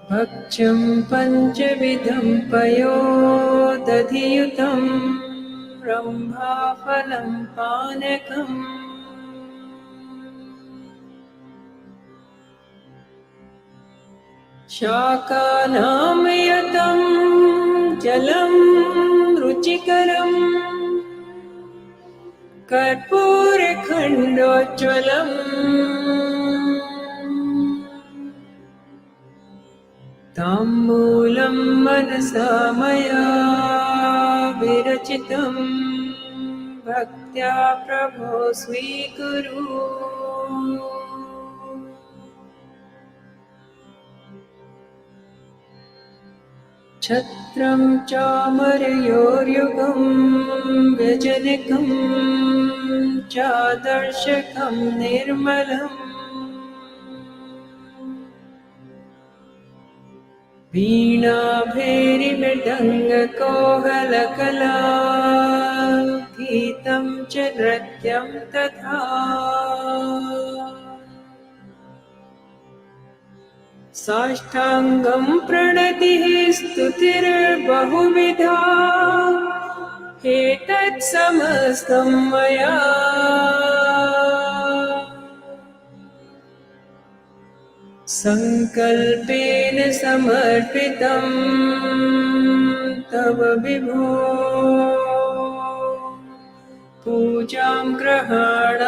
भक्ष्यं पञ्चविधं पयोदधियुतं रम्भाफलं पानकम् शाकानां यतं जलं रुचिकरम् कर्पूरखण्डोज्ज्वलम् ताम्बूलं मनसा मया विरचितं भक्त्या प्रभो स्वीकुरु छत्रं चामरयोर्युगं व्यजनिकम् चादर्शकं निर्मलम् वीणाभैरिमृदङ्गकोहलकला गीतं च नृत्यं तथा साष्टाङ्गं प्रणतिः स्तुतिर्बहुविधा एतत् समस्तं मया सङ्कल्पेन समर्पितं तव विभो पूजां ग्रहाण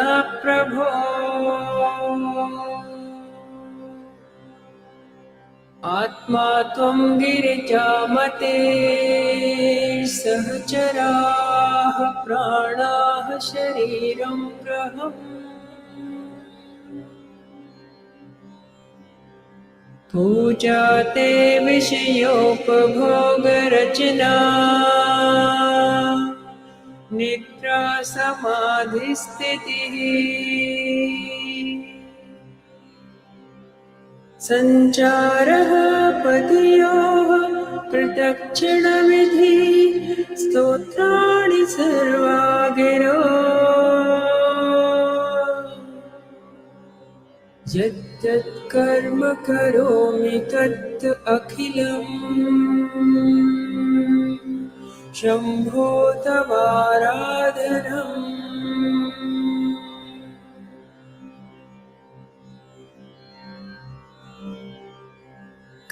प्रभो आत्मा त्वं गिरिजामते सहचराः प्राणाः शरीरं ग्रहम् पूजा ते विषयोपभोगरचना निद्रा समाधिस्थितिः सञ्चारः पदयोः प्रदक्षिणविधि स्तोत्राणि सर्वा गिरो यत् कर्म करोमि तत् अखिलम् शम्भो तवाराधनम्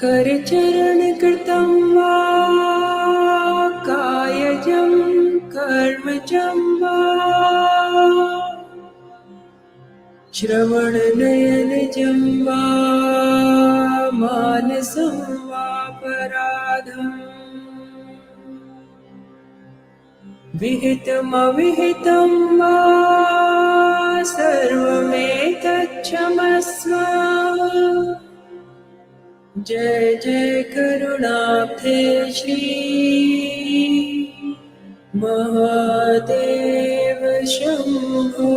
करचरणकृतं वा कायजं कर्मजं वा श्रवणनयनजं वा मानसं वा पराधम् विहितमविहितं वा सर्वमेतच्छमस्व जय जय करुणाब्धे Shri Mahadev Shambho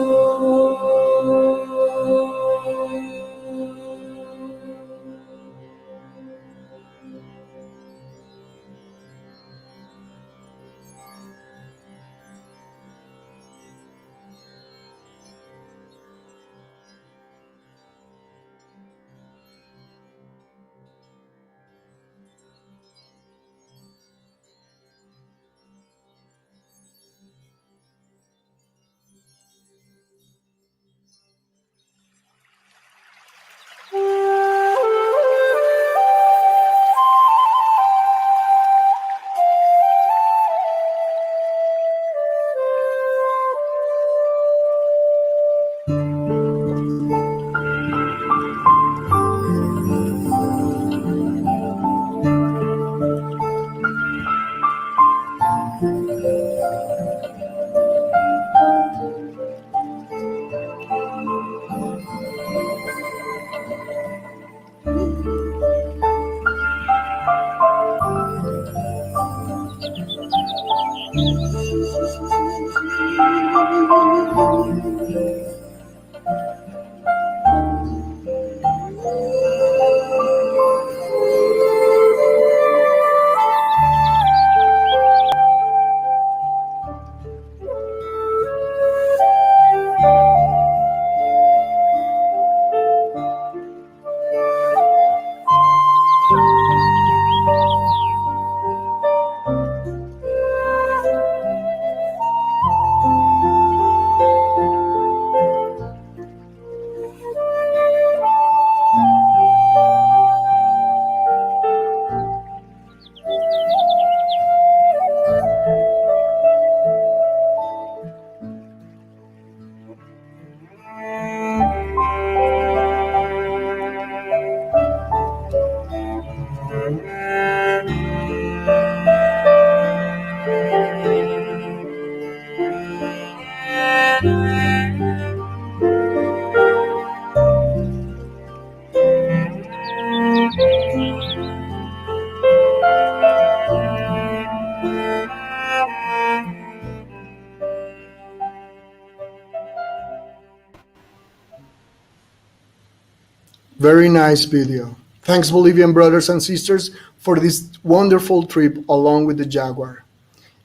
Very nice video. Thanks, Bolivian brothers and sisters, for this wonderful trip along with the Jaguar.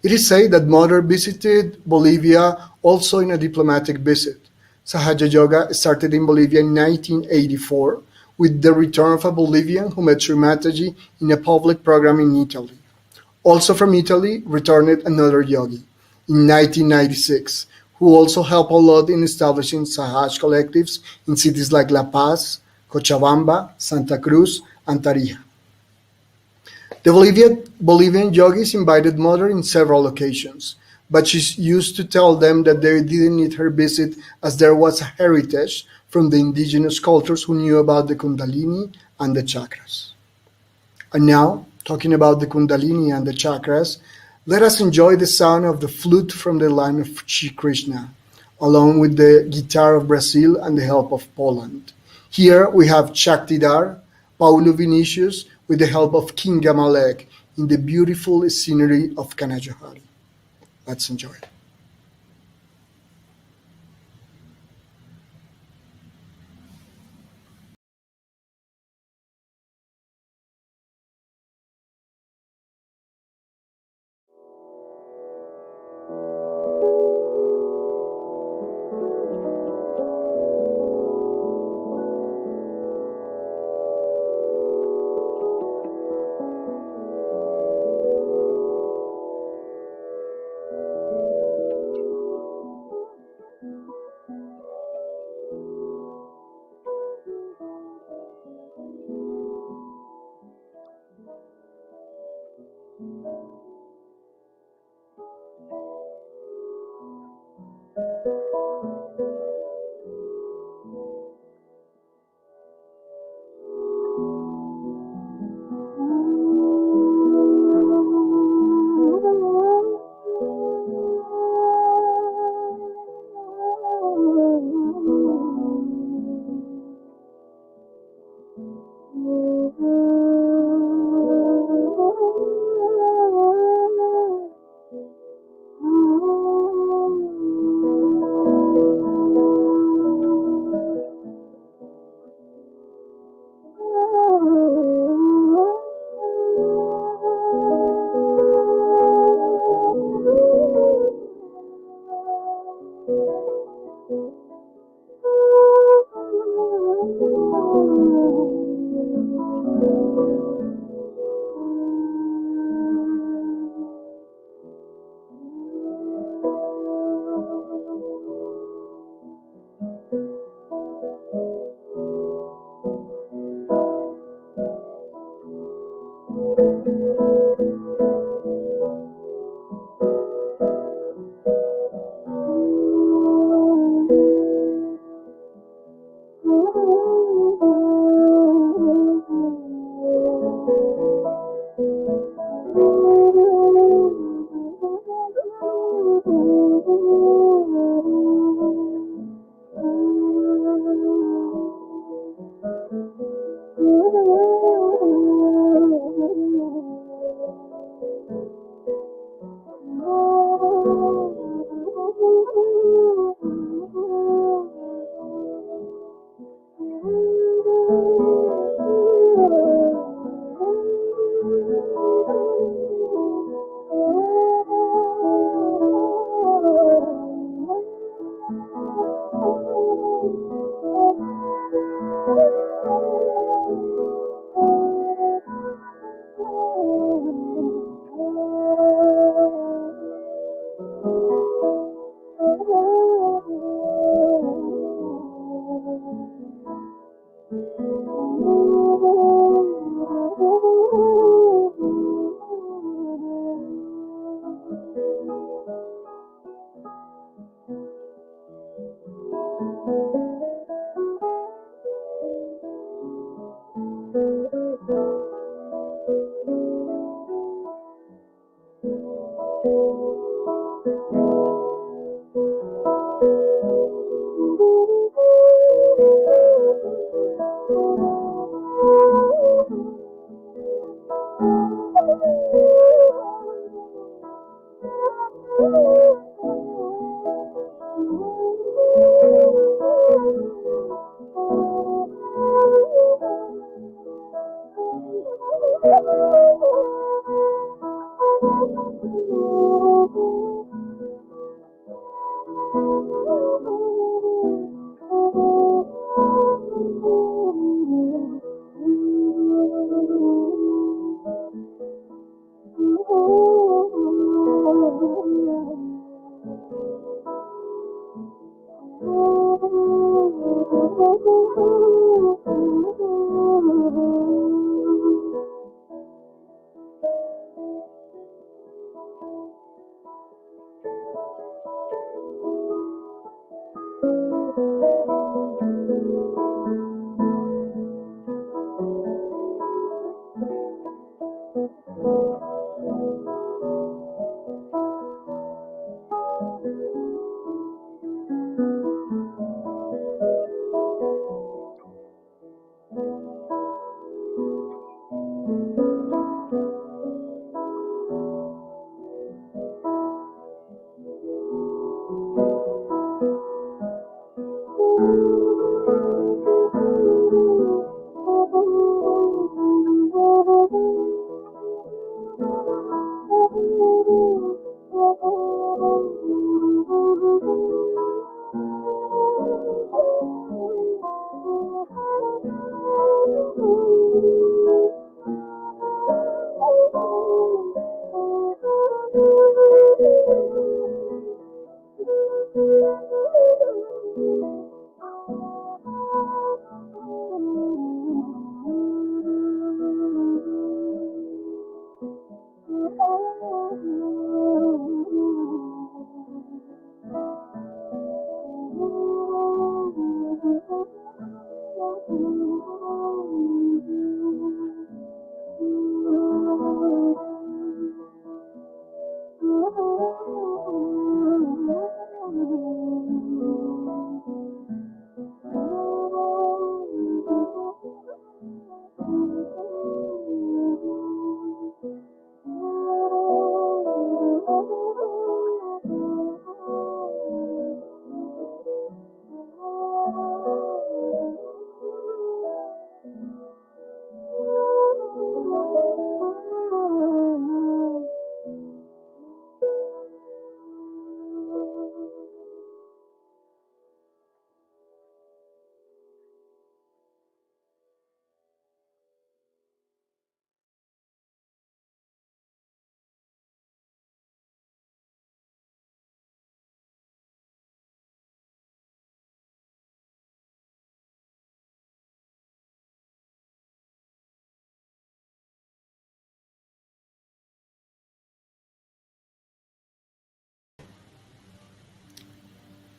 It is said that Mother visited Bolivia also in a diplomatic visit. Sahaja Yoga started in Bolivia in 1984 with the return of a Bolivian who met Sri Mataji in a public program in Italy. Also from Italy returned another yogi in 1996, who also helped a lot in establishing Sahaj collectives in cities like La Paz, Cochabamba, Santa Cruz, and Tarija. The Bolivian yogis invited Mother in several occasions, but she used to tell them that they didn't need her visit as there was a heritage from the indigenous cultures who knew about the Kundalini and the chakras. And now, talking about the Kundalini and the chakras, let us enjoy the sound of the flute from the land of Shri Krishna, along with the guitar of Brazil and the help of Poland. Here we have Shaktidar, Paulo Vinicius, with the help of King Gamalek in the beautiful scenery of Canajoharie. Let's enjoy it.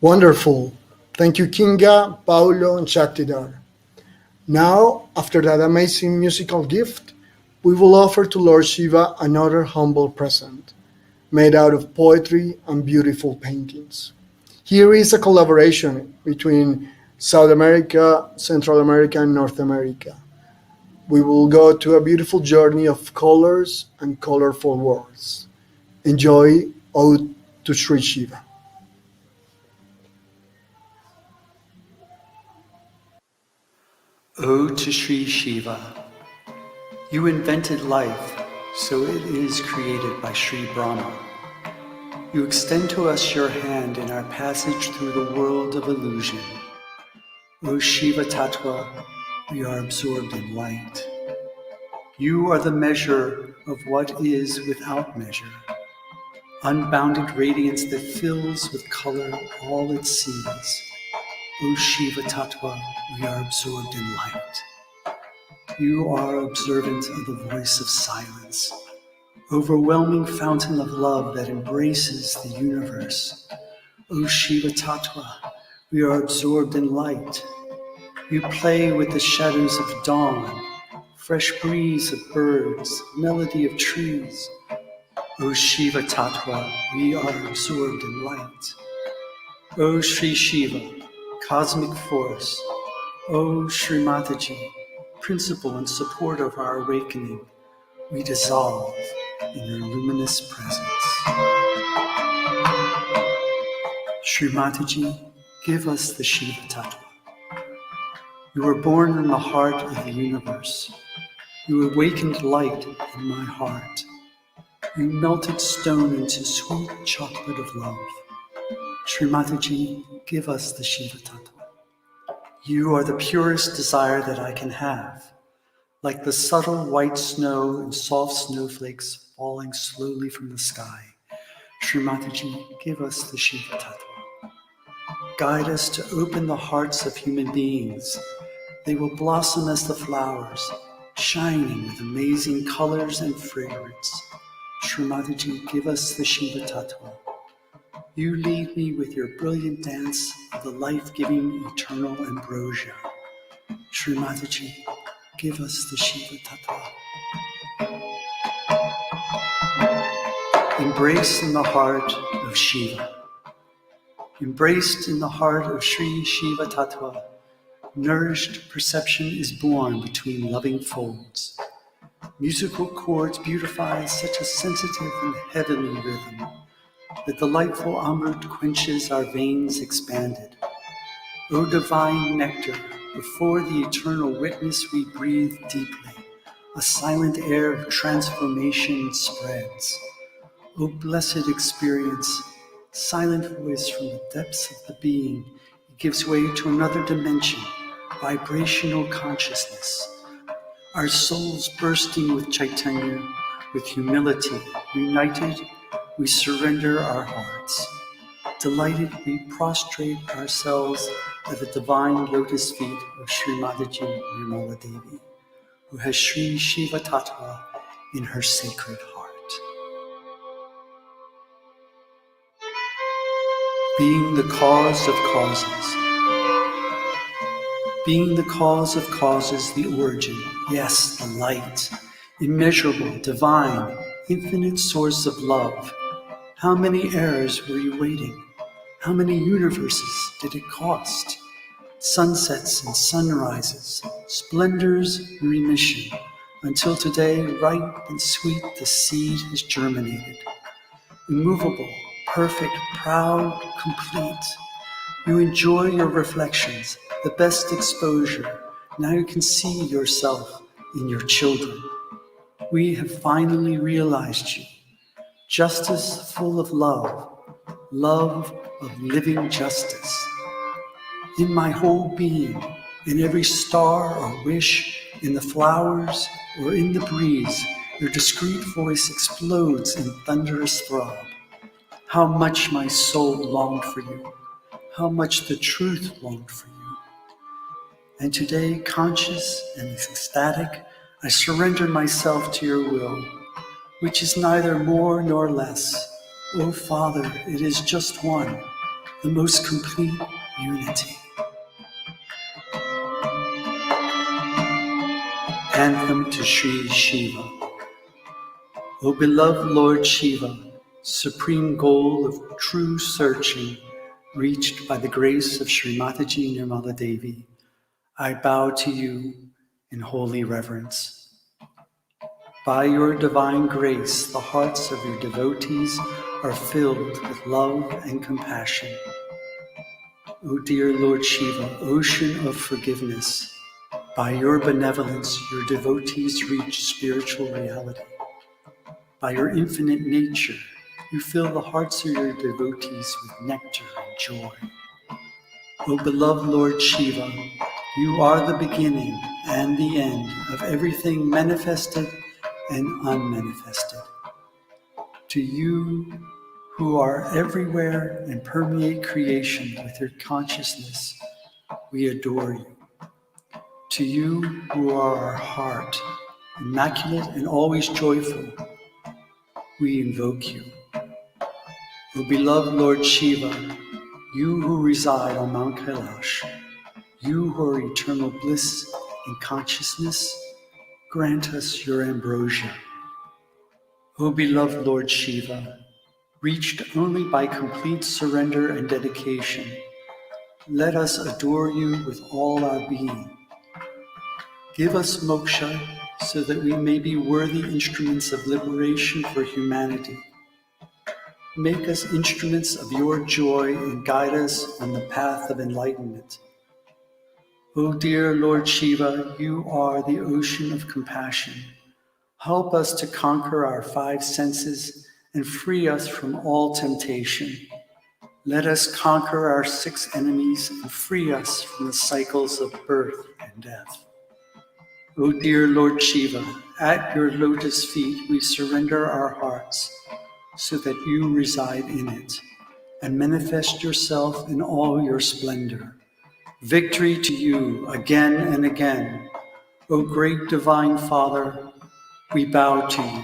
Wonderful. Thank you, Kinga, Paulo, and Shaktidar. Now, after that amazing musical gift, we will offer to Lord Shiva another humble present, made out of poetry and beautiful paintings. Here is a collaboration between South America, Central America, and North America. We will go to a beautiful journey of colors and colorful words. Enjoy Ode to Sri Shiva. Ode to Sri Shiva. You invented life, so it is created by Sri Brahma. You extend to us your hand in our passage through the world of illusion. O Shiva Tattva, we are absorbed in light. You are the measure of what is without measure, unbounded radiance that fills with color all it sees. O Shiva Tattva, we are absorbed in light. You are observant of the voice of silence, overwhelming fountain of love that embraces the universe. O Shiva Tattva, we are absorbed in light. You play with the shadows of dawn, fresh breeze of birds, melody of trees. O Shiva Tattva, we are absorbed in light. O Sri Shiva, cosmic force. O Sri Mataji, principle and support of our awakening, we dissolve in your luminous presence. Sri Mataji, give us the Shiva Tattva. You were born in the heart of the universe. You awakened light in my heart. You melted stone into sweet chocolate of love. Sri Mataji, give us the Shiva Tattva. You are the purest desire that I can have, like the subtle white snow and soft snowflakes falling slowly from the sky. Sri Mataji, give us the Shiva Tattva. Guide us to open the hearts of human beings. They will blossom as the flowers, shining with amazing colors and fragrance. Srimataji, give us the Shiva Tattva. You lead me with your brilliant dance of the life-giving eternal ambrosia. Srimataji, give us the Shiva Tattva. Embraced in the heart of Shiva. Embraced in the heart of Sri Shiva Tattva, nourished perception is born between loving folds. Musical chords beautify such a sensitive and heavenly rhythm. The delightful amrit quenches our veins expanded. O divine nectar, before the eternal witness we breathe deeply. A silent air of transformation spreads. O blessed experience, silent voice from the depths of the being, it gives way to another dimension, vibrational consciousness. Our souls bursting with Chaitanya, with humility, united, we surrender our hearts. Delighted, we prostrate ourselves at the divine lotus feet of Srimataji Nirmala Devi, who has Sri Shiva Tattva in her sacred heart. Being the cause of causes. Being the cause of causes, the origin, yes, the light, immeasurable, divine, infinite source of love. How many eras were you waiting? How many universes did it cost? Sunsets and sunrises, splendors in remission, until today, ripe and sweet, the seed has germinated. Immovable, perfect, proud, complete. You enjoy your reflections, the best exposure. Now you can see yourself in your children. We have finally realized you. Justice full of love, love of living justice. In my whole being, in every star or wish, in the flowers or in the breeze, your discreet voice explodes in thunderous throb. How much my soul longed for you, how much the truth longed for you. And today, conscious and ecstatic, I surrender myself to your will, which is neither more nor less. O Father, it is just one, the most complete unity. Anthem to Sri Shiva. O beloved Lord Shiva, supreme goal of true searching, reached by the grace of Srimataji Nirmala Devi, I bow to you in holy reverence. By your divine grace, the hearts of your devotees are filled with love and compassion. O dear Lord Shiva, ocean of forgiveness, by your benevolence, your devotees reach spiritual reality. By your infinite nature, you fill the hearts of your devotees with nectar and joy. O beloved Lord Shiva, you are the beginning and the end of everything manifested and unmanifested. To you, who are everywhere and permeate creation with your consciousness, we adore you. To you, who are our heart, immaculate and always joyful, we invoke you. O beloved Lord Shiva, you who reside on Mount Kailash, you who are eternal bliss and consciousness, grant us your ambrosia. O beloved Lord Shiva, reached only by complete surrender and dedication, let us adore you with all our being. Give us moksha so that we may be worthy instruments of liberation for humanity. Make us instruments of your joy and guide us on the path of enlightenment. O dear Lord Shiva, you are the ocean of compassion. Help us to conquer our 5 senses and free us from all temptation. Let us conquer our 6 enemies and free us from the cycles of birth and death. O dear Lord Shiva, at your lotus feet we surrender our hearts so that you reside in it, and manifest yourself in all your splendor. Victory to you again and again. O great divine Father, we bow to you.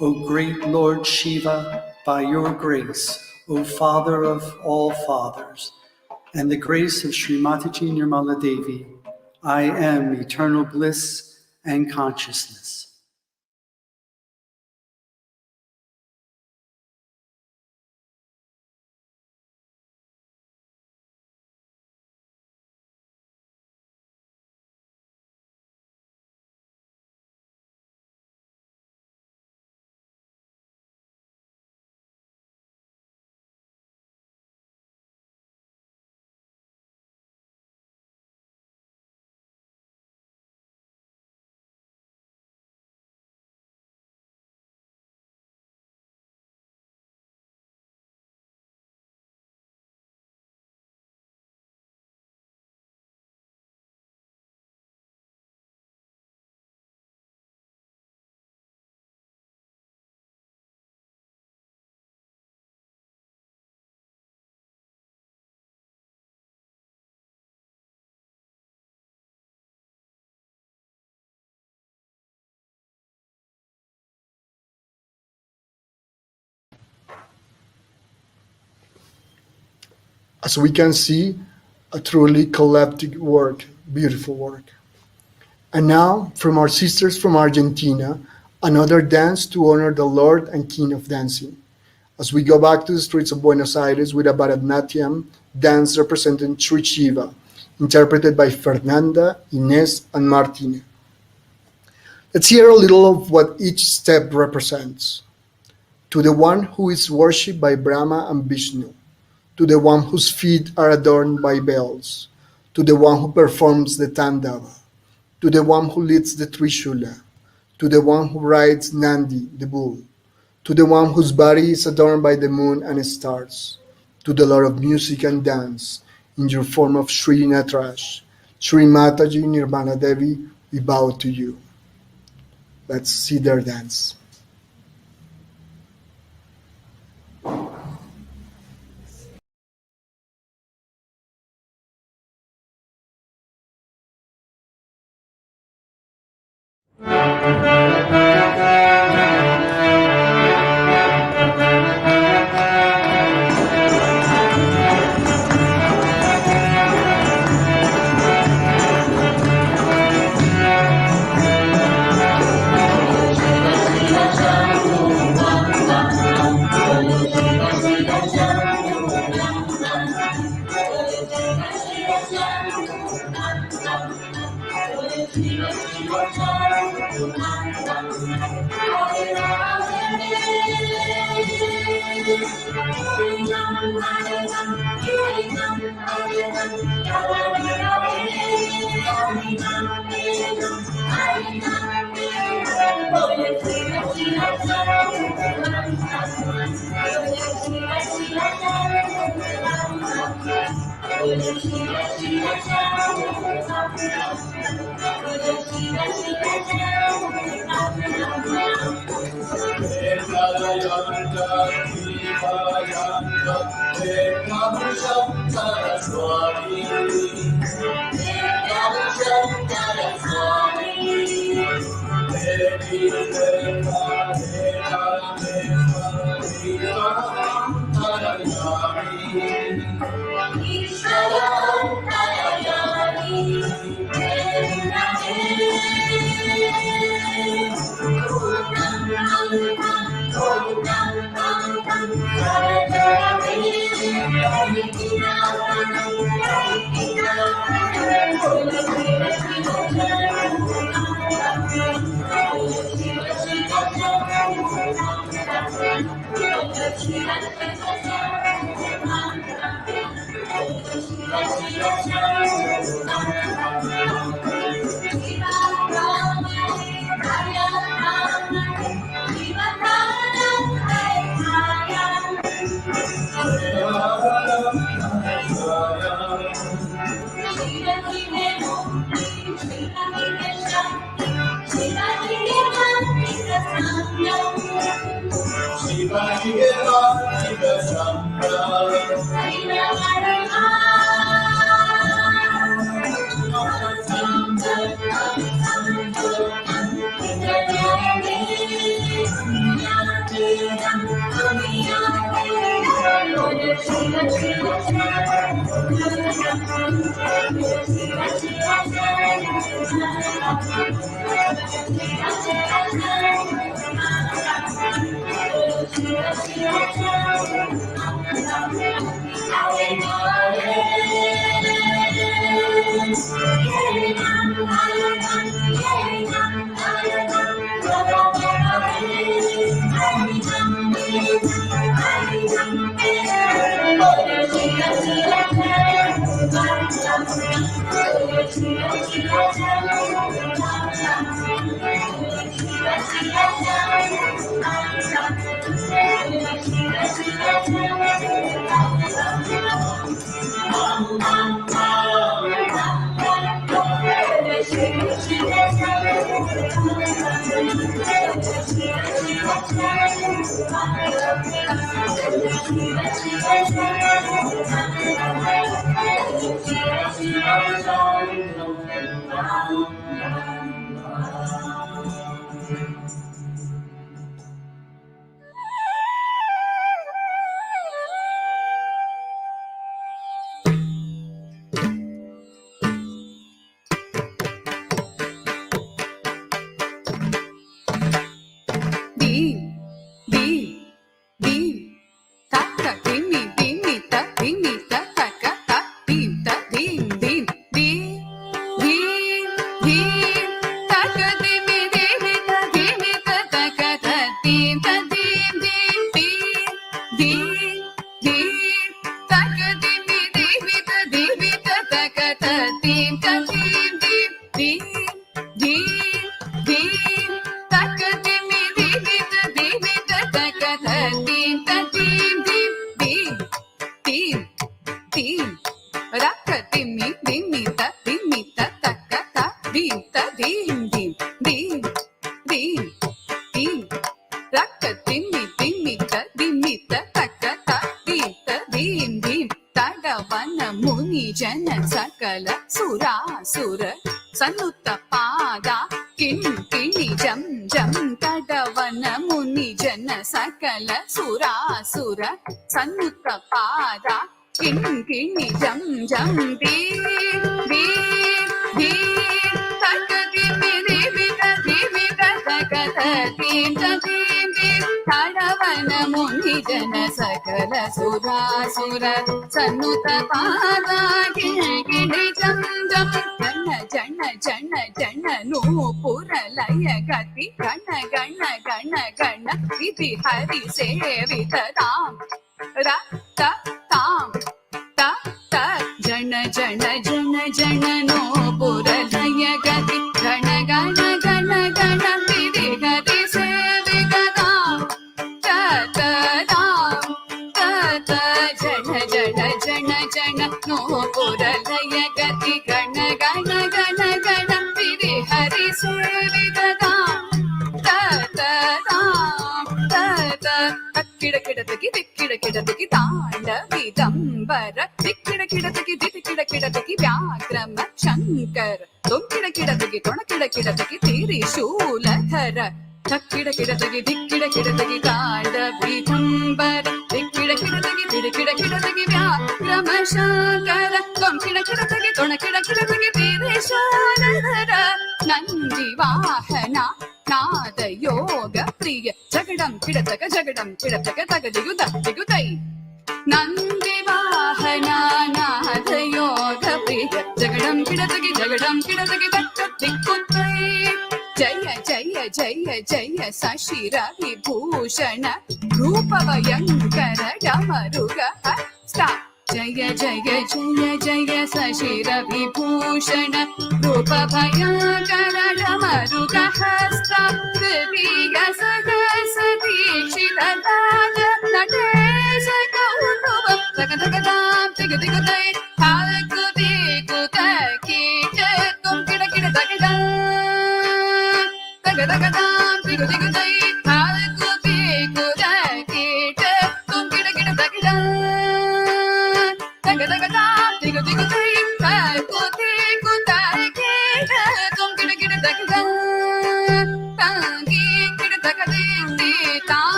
O great Lord Shiva, by your grace, O Father of all fathers, and the grace of Sri Mataji Nirmala Devi, I am eternal bliss and consciousness. As we can see, a truly collective work, beautiful work. And now, from our sisters from Argentina, another dance to honor the Lord and King of Dancing. As we go back to the streets of Buenos Aires with a Bharatanatyam dance representing Sri Shiva, interpreted by Fernanda, Inés, and Martina. Let's hear a little of what each step represents. To the one who is worshipped by Brahma and Vishnu, to the one whose feet are adorned by bells, to the one who performs the Tandava, to the one who leads the Trishula, to the one who rides Nandi, the bull, to the one whose body is adorned by the moon and stars, to the Lord of music and dance, in your form of Sri Nataraj, Sri Mataji Nirmala Devi, we bow to you. Let's see their dance.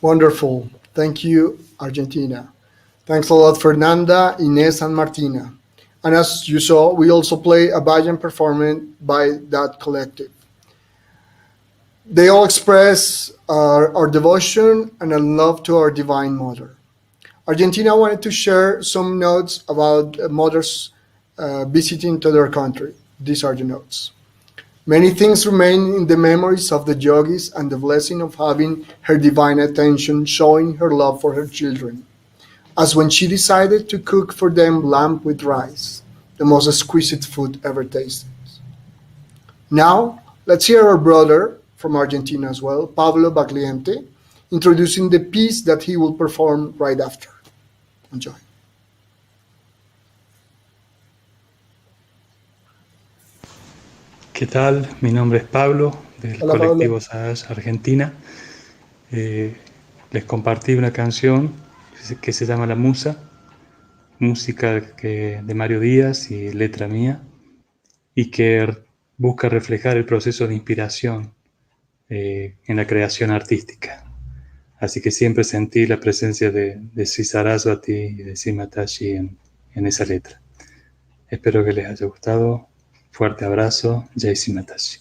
Wonderful. Thank you, Argentina. Thanks a lot, Fernanda, Ines, and Martina. And as you saw, we also play a Bajan performance by that collective. They all express our devotion and our love to our Divine Mother. Argentina wanted to share some notes about mothers visiting to their country. These are the notes. Many things remain in the memories of the yogis and the blessing of having her divine attention showing her love for her children, as when she decided to cook for them lamb with rice, the most exquisite food ever tasted. Now, let's hear our brother from Argentina as well, Pablo Bagliente, introducing the piece that he will perform right after. Enjoy. ¿Qué tal? Mi nombre es Pablo, del Hola, Pablo. colectivo Sahaja, Argentina. Les compartí una canción que se llama La Musa, música de Mario Díaz y letra mía, y que busca reflejar el proceso de inspiración en la creación artística. Así que siempre sentí la presencia de Saraswati y de Simatashi en esa letra. Espero que les haya gustado. Fuerte abrazo, Jai Simatashi.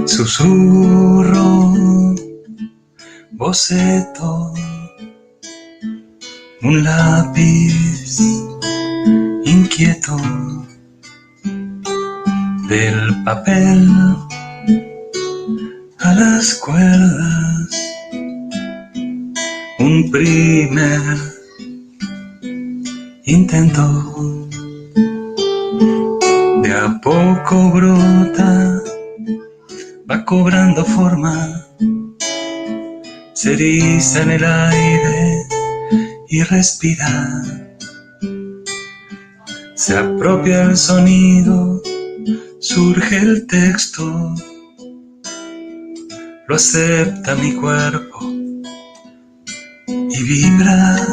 Susurro, boceto, un lápiz inquieto del papel a las cuerdas, un primer intento, de a poco brota, va cobrando forma, se eriza en el aire y respira, se apropia el sonido, surge el texto, lo acepta mi cuerpo y vibra.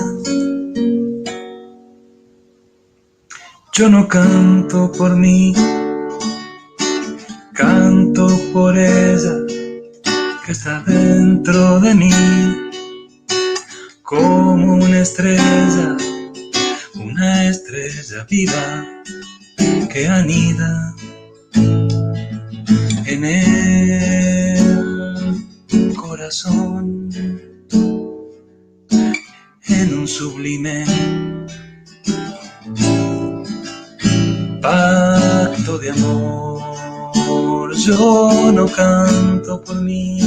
Yo no canto por mí, canto por ella que está dentro de mí, como una estrella viva que anida en el corazón, en un sublime pacto de amor. Yo no canto por mí,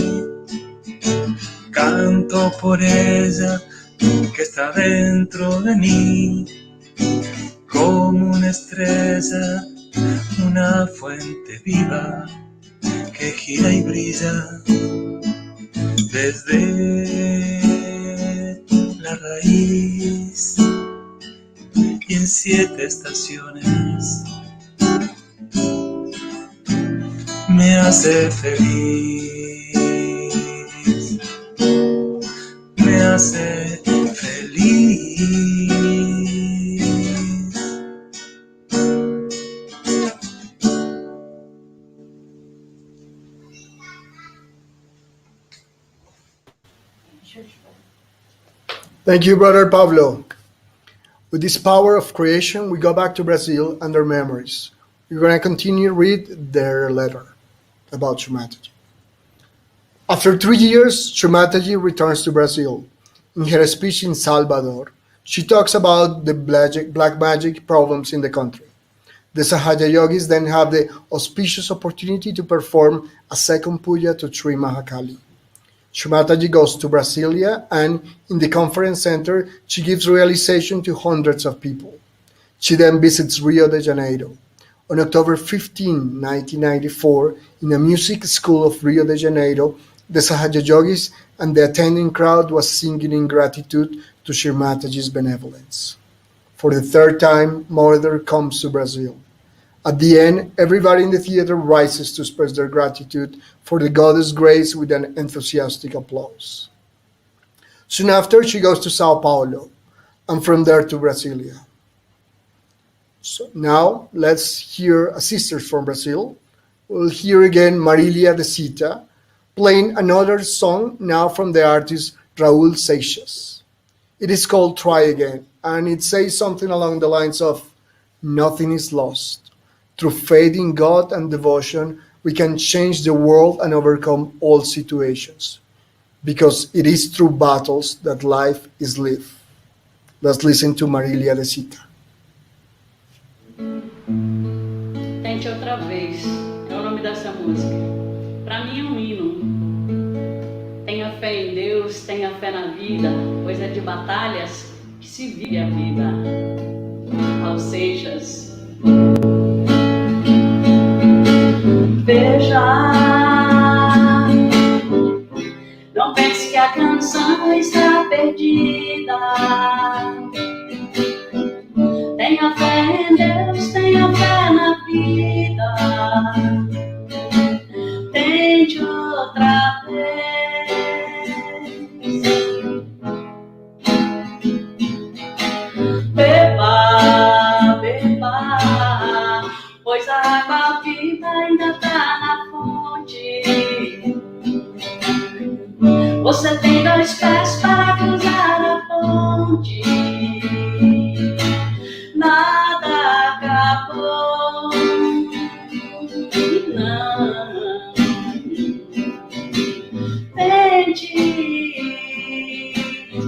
canto por ella que está dentro de mí, como una estrella, una fuente viva que gira y brilla desde la raíz y en 7 estaciones. Me hace feliz, me hace feliz. Thank you, Brother Pablo. With this power of creation, we go back to Brazil and their memories. We're going to continue read their letter about Shumataji. After 3 years, Shumataji returns to Brazil. In her speech in Salvador, she talks about the black magic problems in the country. The Sahaja yogis then have the auspicious opportunity to perform a second puja to Sri Mahakali. Shumataji goes to Brasilia, and in the conference center, she gives realization to hundreds of people. She then visits Rio de Janeiro. On October 15, 1994, in a music school of Rio de Janeiro, the Sahaja yogis and the attending crowd was singing in gratitude to Shri Mataji's benevolence. For the third time, Mother comes to Brazil. At the end, everybody in the theater rises to express their gratitude for the goddess' grace with an enthusiastic applause. Soon after, she goes to Sao Paulo, and from there to Brasilia. So now, let's hear a sister from Brazil. We'll hear again Marilia de Sita playing another song now from the artist Raul Seixas. It is called Try Again, and it says something along the lines of, nothing is lost. Through faith in God and devotion, we can change the world and overcome all situations, because it is through battles that life is lived. Let's listen to Marilia de Sita. Tente outra vez, é o nome dessa música. Para mim é um hino. Tenha fé em Deus, tenha fé na vida, pois é de batalhas que se vive a vida. Raul Seixas. Veja, não pense que a canção está perdida. Tenha fé em Deus, tenha fé na vida. Tente outra vez. Beba, beba, pois a água viva ainda tá na fonte. Você tem 2 pés para cruzar a ponte. Nada acabou, não. Tente,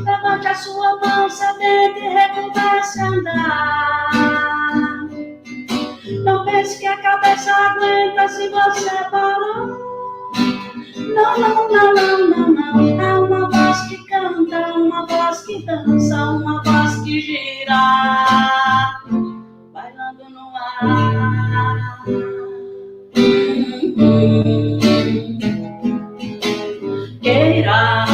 levante a sua mão sedenta e recomece a andar. Não pense que a cabeça aguenta se você parou. Não, não, não, não, não, não. É uma voz que canta, uma voz que dança, uma voz que gira, bailando no ar. Queira,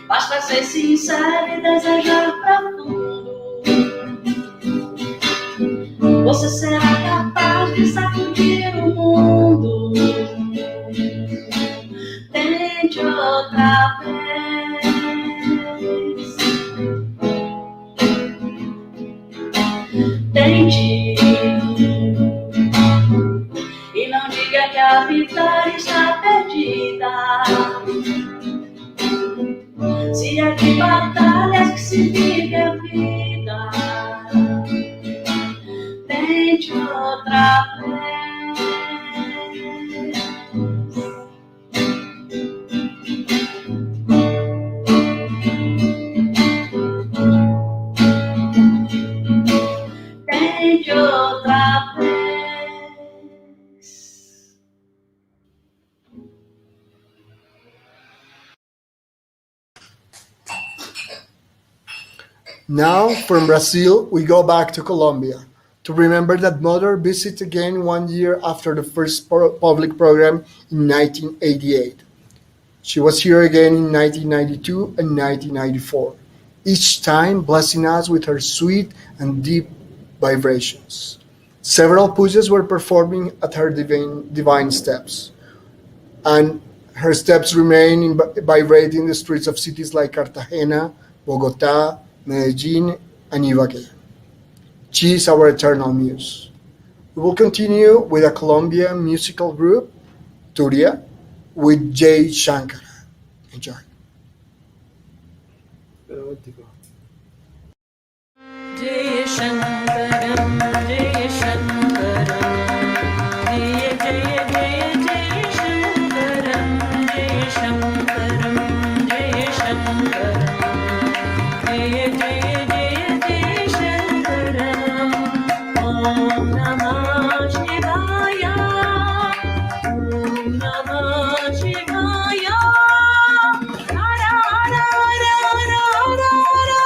basta ser sincero e desejar profundo. Você será capaz de sacudir o mundo. Tente outra vez. Tente. E não diga que a vitória está perdida. Se é de batalhas que se vive a vida. Tente outra vez. Tente outra vez. Now, from Brazil, we go back to Colombia to remember that Mother visited again 1 year after the first public program in 1988. She was here again in 1992 and 1994, each time blessing us with her sweet and deep vibrations. Several pujas were performing at her divine steps, and her steps remain vibrating the streets of cities like Cartagena, Bogotá, Medellin, and Ibagué. She is our eternal muse. We will continue with a Colombian musical group, Turia, with Jay Shankara. Enjoy. Jai Shankaram, Jai Shankaram, Jai Jai Jai Jai Shankaram, Jai Shankaram, Jai Shankaram, Jai Jai Jai Jai Shankaram. Om Namah Shivaya, Om Namah Shivaya. Hara Hara Hara Hara Hara Hara.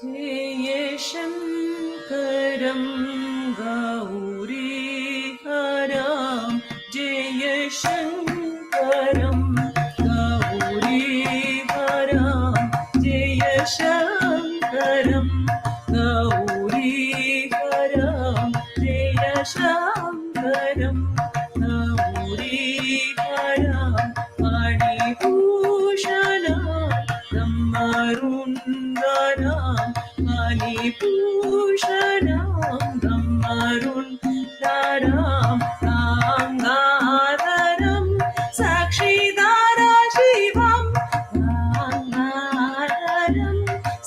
Jaya Shankaram Gauri Haram Jaya Shankaram Gauri Haram Jaya Shankaram Gauri Haram Jaya Shankaram Gauri Haram Mani Bhushana Dhammarundaram Mani Bhushanam Dhammarundaram Gangadaram Sakshidara Shivam Gangadaram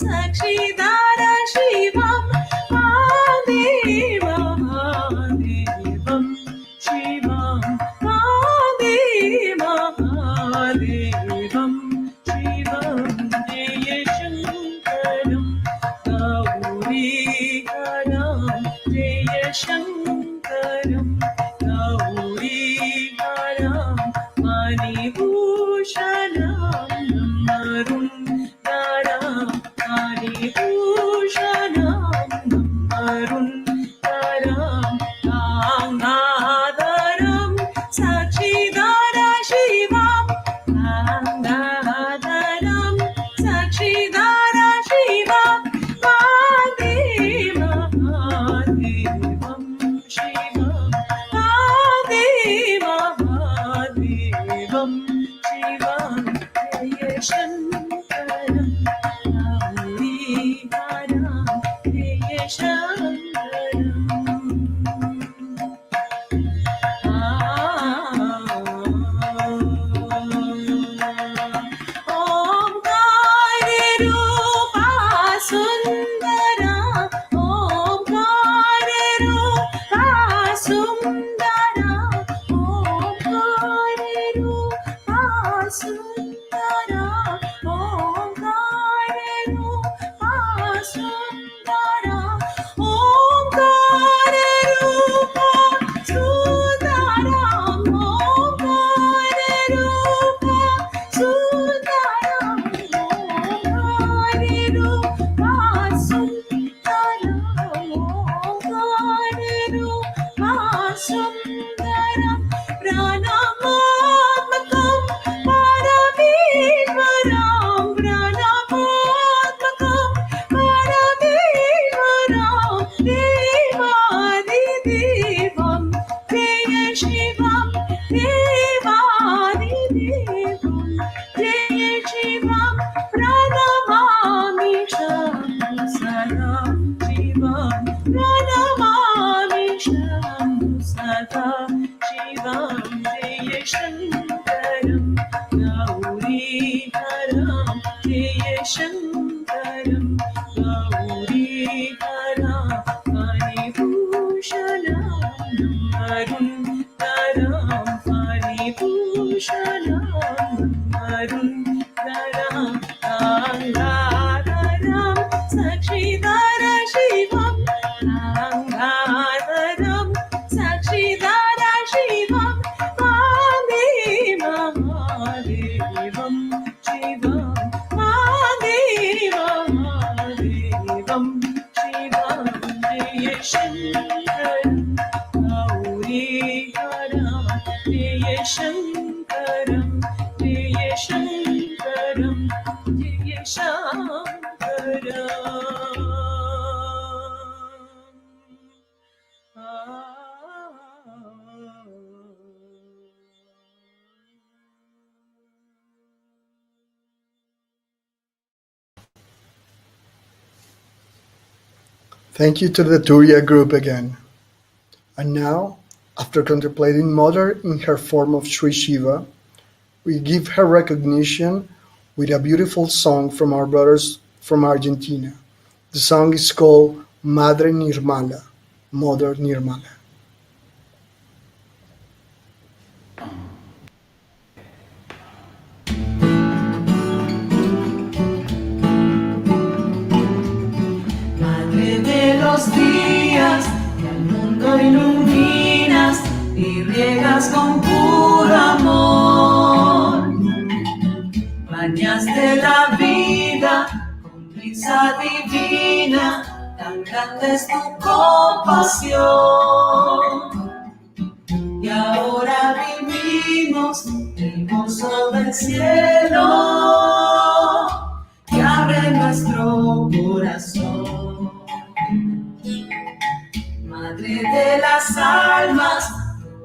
Sakshidara Shivam Madeva Madevam Shivam Madeva Madevam Shivam Jaya Shankaram Gauri Haram Jaya Shankaram Gauri Haram Mani Bhushanam Dhammarundaram Mani Bhushanam Dhammarundaram Gangadaram Sakshidara Shivam Gangadaram Sakshidara Shivam Madeva Madevam Shivam Madeva Madevam Shivam Jaya Shankaram Gauri Haram Jaya Shankaram Omkari Rupa Sundara Omkari Rupa Sundara Omkari Rupa Sundara Omkari Rupa Sundara Omkari Rupa Sundaram Omkari Rupa Sundaram Omkari Rupa Sundaram Omkari Rupa Sundaram Pranamatmakam Parameshwaram Pranamatmakam Parameshwaram Devadidevam Jaya Shivam Devadidevam Jaya Shivam Pranamami Shambhu Sada Shivam Pranamami Shambhu Sada Shivam Jaya Shankaram Gauri Haram Jaya Shankaram Gauri Haram Mani Bhushanam Dhammarundaram Mani Bhushanam Dhammarundaram Gangadaram Sakshidara Shivam Gangadaram Sakshidara Shivam Madeva Madevam Shivam Madeva Madevam Shivam Jaya Shankaram Gauri Haram Jaya Shankaram Jaya Shankaram Jaya Thank you to the Turiya group again. And now, after contemplating Mother in her form of Sri Shiva, we give her recognition with a beautiful song from our brothers from Argentina. The song is called Madre Nirmala, Mother Nirmala. Madre de los días, que al mundo iluminas y riega llenas con puro amor, bañaste la vida con risa divina, tan grande es tu compasión. Y ahora vivimos el gozo del cielo que abre nuestro corazón. Madre de las almas,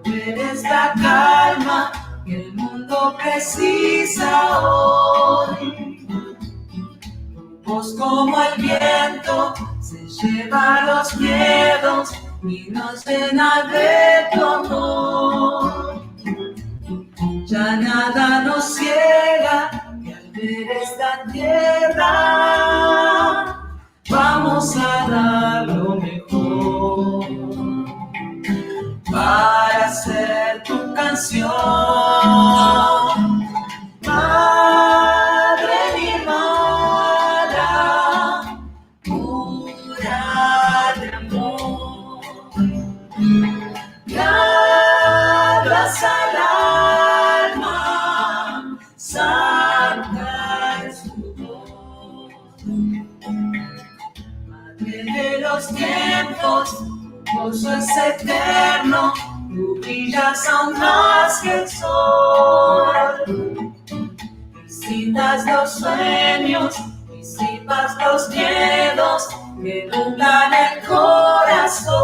tú eres la calma que el mundo precisa hoy. Tu voz como el viento se lleva los miedos y nos llena de tu amor. Ya nada nos ciega y al ver esta tierra vamos a dar lo mejor para hacer tu canción. Madre Nirmala, pura de amor, que abraza al alma, santa es tu voz. Madre de los tiempos, tu gozo es eterno, tú brillas aún más que el sol. Visitas los sueños, disipas los miedos que nublan el corazón.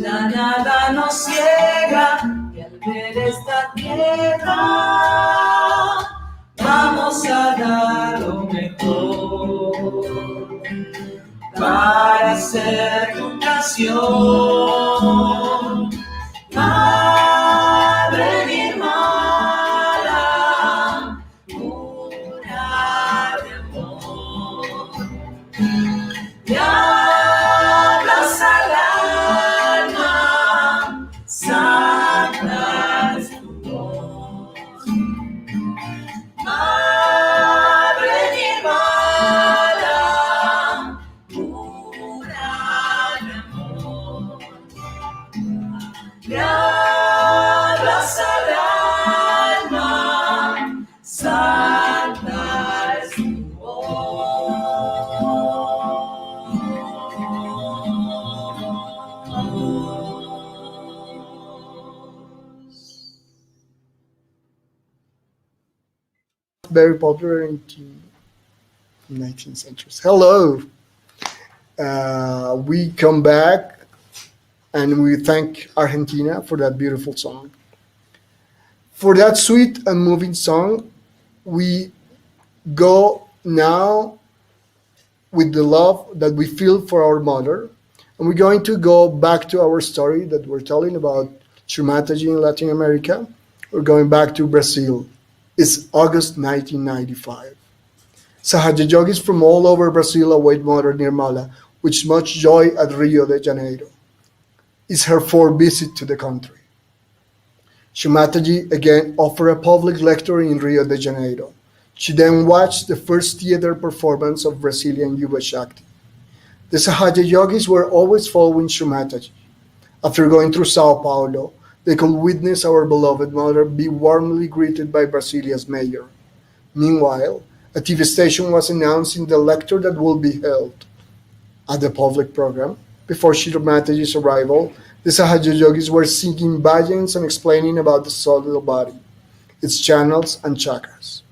Ya nada nos ciega y al ver esta tierra vamos a dar lo mejor para hacer tu canción. Madre Nirmala, pura de amor, te abraza al alma, santa es tu voz. Madre Nirmala, pura de amor, te abraza al alma, santa es tu Very popular in the 19th century. Hello. We come back and we thank Argentina for that beautiful song. For that sweet and moving song, we go now with the love that we feel for our mother. And we're going to go back to our story that we're telling about Shivaratri in Latin America. We're going back to Brazil. It's August 1995. Sahaja yogis from all over Brazil await Mother Nirmala with much joy at Rio de Janeiro. It's her fourth visit to the country. Shivaratri again offered a public lecture in Rio de Janeiro. She then watched the first theater performance of Brazilian Yuva Shakti. The Sahaja yogis were always following Shivaratri. After going through Sao Paulo, they could witness our beloved mother be warmly greeted by Brasilia's mayor. Meanwhile, a TV station was announcing the lecture that would be held. At the public program, before Shivatratri's arrival, the Sahaja yogis were singing bhajans and explaining about the solar body, its channels and chakras.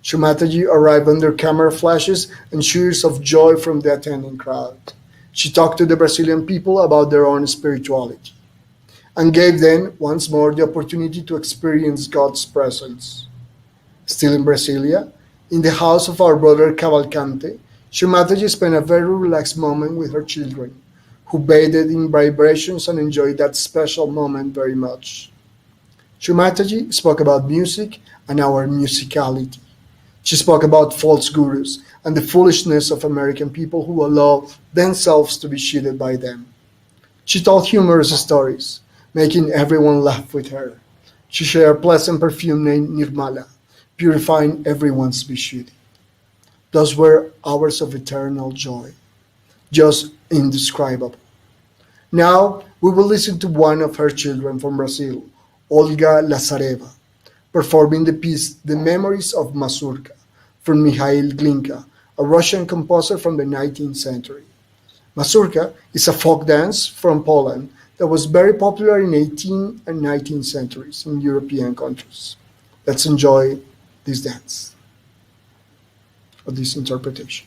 Shivaratri arrived under camera flashes and cheers of joy from the attending crowd. She talked to the Brazilian people about their own spirituality and gave them once more the opportunity to experience God's presence. Still in Brasilia, in the house of our brother Cavalcante, Shivaratri spent a very relaxed moment with her children, who bathed in vibrations and enjoyed that special moment very much. Shivaratri spoke about music and our musicality. She spoke about false gurus and the foolishness of American people who allow themselves to be cheated by them. She told humorous stories, making everyone laugh with her. She shared a pleasant perfume named Nirmala, purifying everyone's Vishuddhi. Those were hours of eternal joy, just indescribable. Now, We will listen to one of her children from Brazil, Olga Lazareva, performing the piece The Memories of Mazurka from Mikhail Glinka, a Russian composer from the 19th century. Mazurka is a folk dance from Poland that was very popular in 18th and 19th centuries in European countries. Let's enjoy this dance, or this interpretation.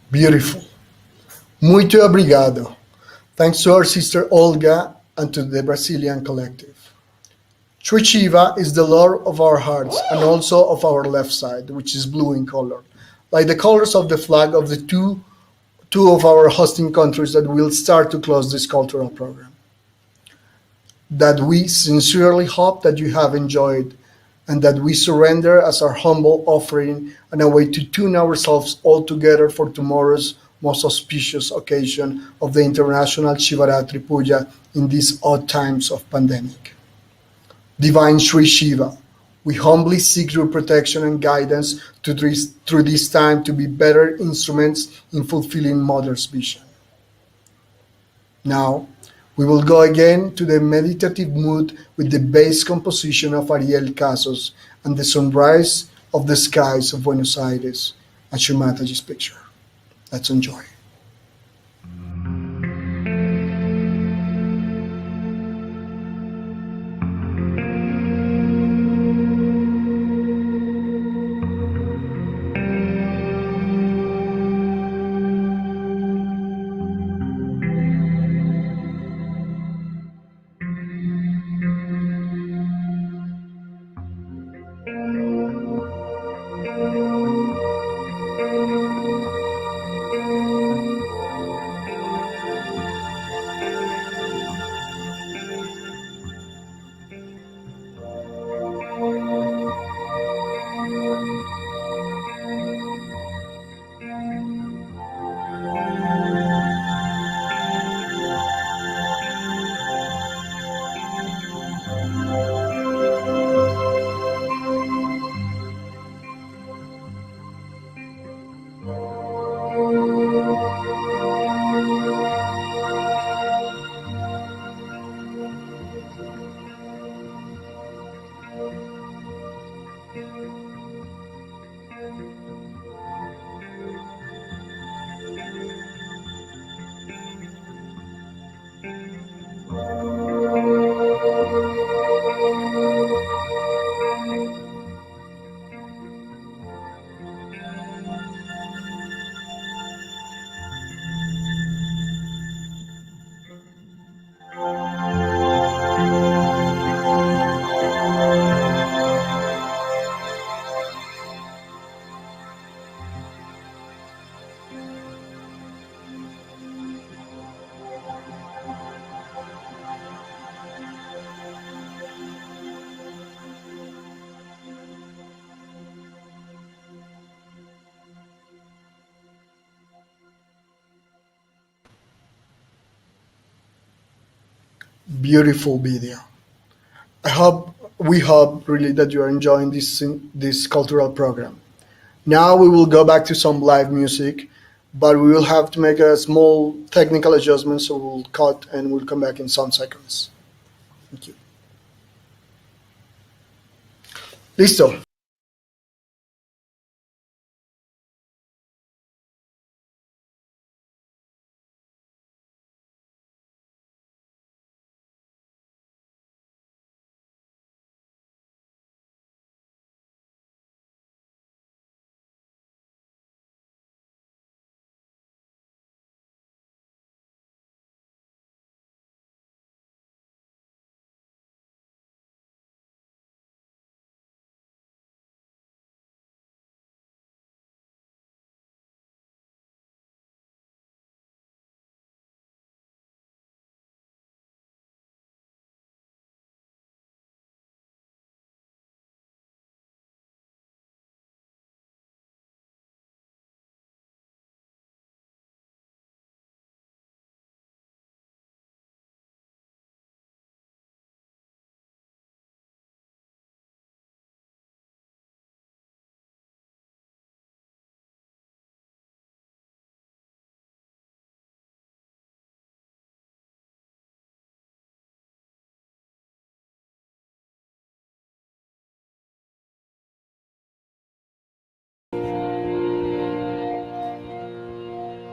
Beautiful. Muito obrigado. Thanks to our sister Olga and to the Brazilian collective. Sri Shiva is the Lord of our hearts and also of our left side, which is blue in color, like the colors of the flag of the two of our hosting countries that will start to close this cultural program. That we sincerely hope that you have enjoyed and that we surrender as our humble offering and a way to tune ourselves all together for tomorrow's most auspicious occasion of the International Shivaratri Puja in these odd times of pandemic. Divine Sri Shiva, we humbly seek your protection and guidance through this time to be better instruments in fulfilling Mother's vision. Now, we will go again to the meditative mood with the bass composition of Ariel Casos and the sunrise of the skies of Buenos Aires, as Shumataji's picture. Let's enjoy. Beautiful video. We hope really that you are enjoying this cultural program. Now we will go back to some live music, but we will have to make a small technical adjustment, so we'll cut and we'll come back in some seconds. Thank you. Listo.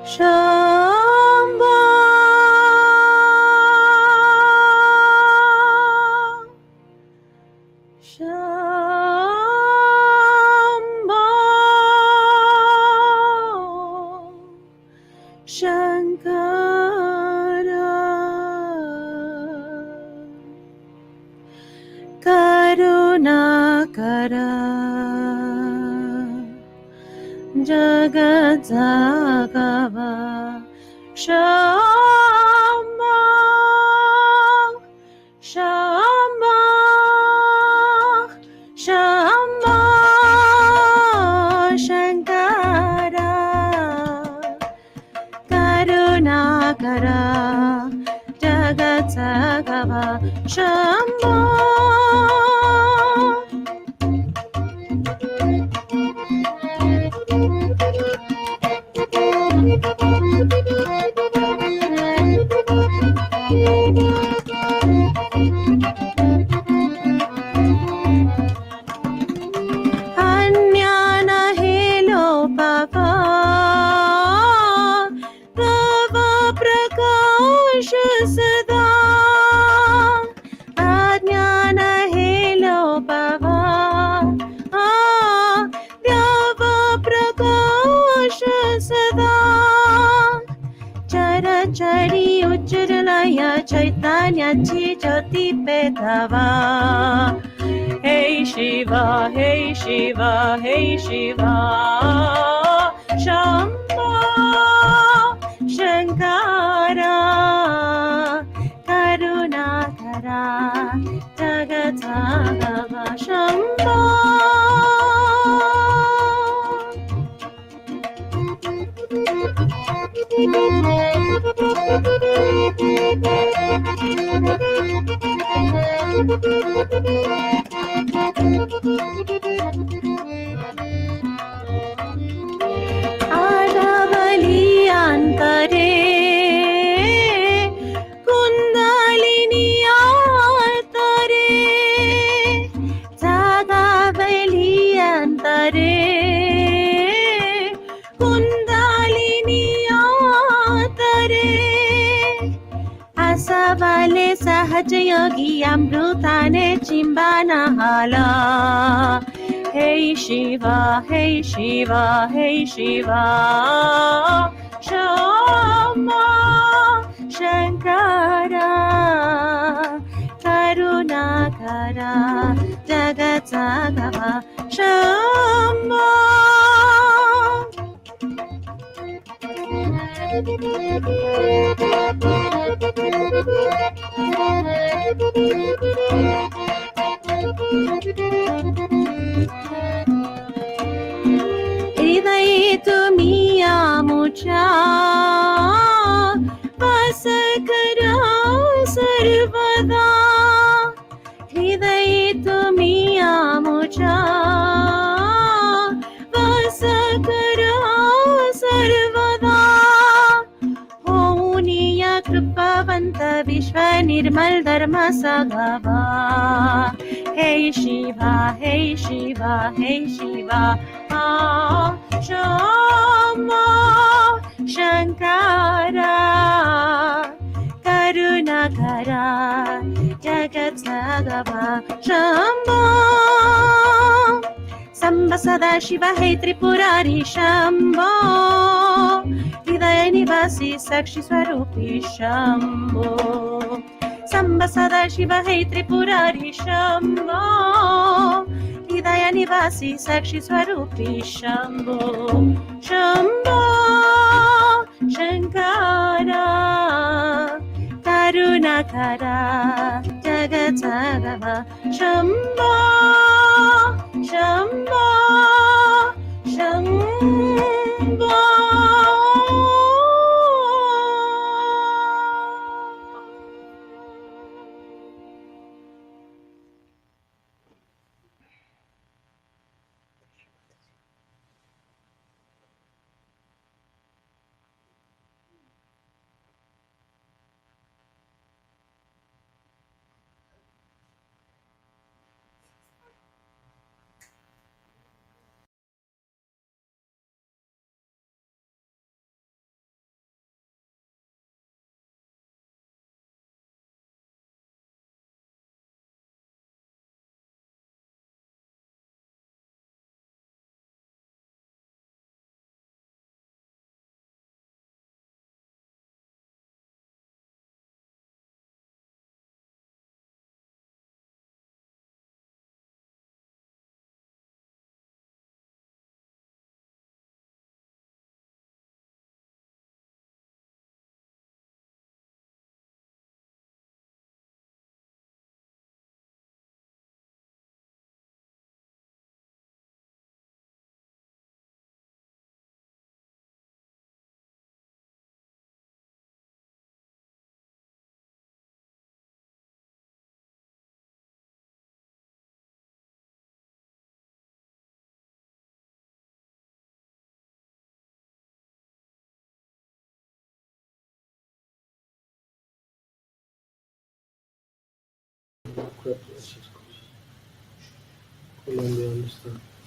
Shamba, Shamba, Shankara, Karunakara, Jagadagava, Shamba, Shamba, Shamba, Shankara, Karunakara, Jagadagava, Shamba. चढी उज्जलय चैतन्याची ज्योती पेटवा Hey Shiva, Hey Shiva, Hey Shiva Shambho Shankara Karunakara Jagatagava Shambho Adavali antare Kundalini altare Jagavali antare Kundalini altare Asavale Sahaja yogi amrutane chimbana hala Hey Shiva, Hey Shiva, Hey Shiva Shama Shankara Karunakara Jagatagava Shama हृदय तुम्ही आमुच्या वास करा सर्वदा हृदय तुम्ही आमुच्या वास करा सर्वदा होऊन या कृपावंत विश्व निर्मल धर्म सगावा Hey Shiva, Hey Shiva, Hey Shiva Shama Shankara Karunakara Jagatagava Shambho Samba Sadashiva Hey Tripurari Shambho Hridaya Nivasi Sakshi Swarupi Shambho Samba Sadashiva Hey Tripurari Shambho Hridaya Nivasi Sakshi Swarupi Shambho Shambho Shankara Karunakara Jagatagava Shambho Shambho Shambho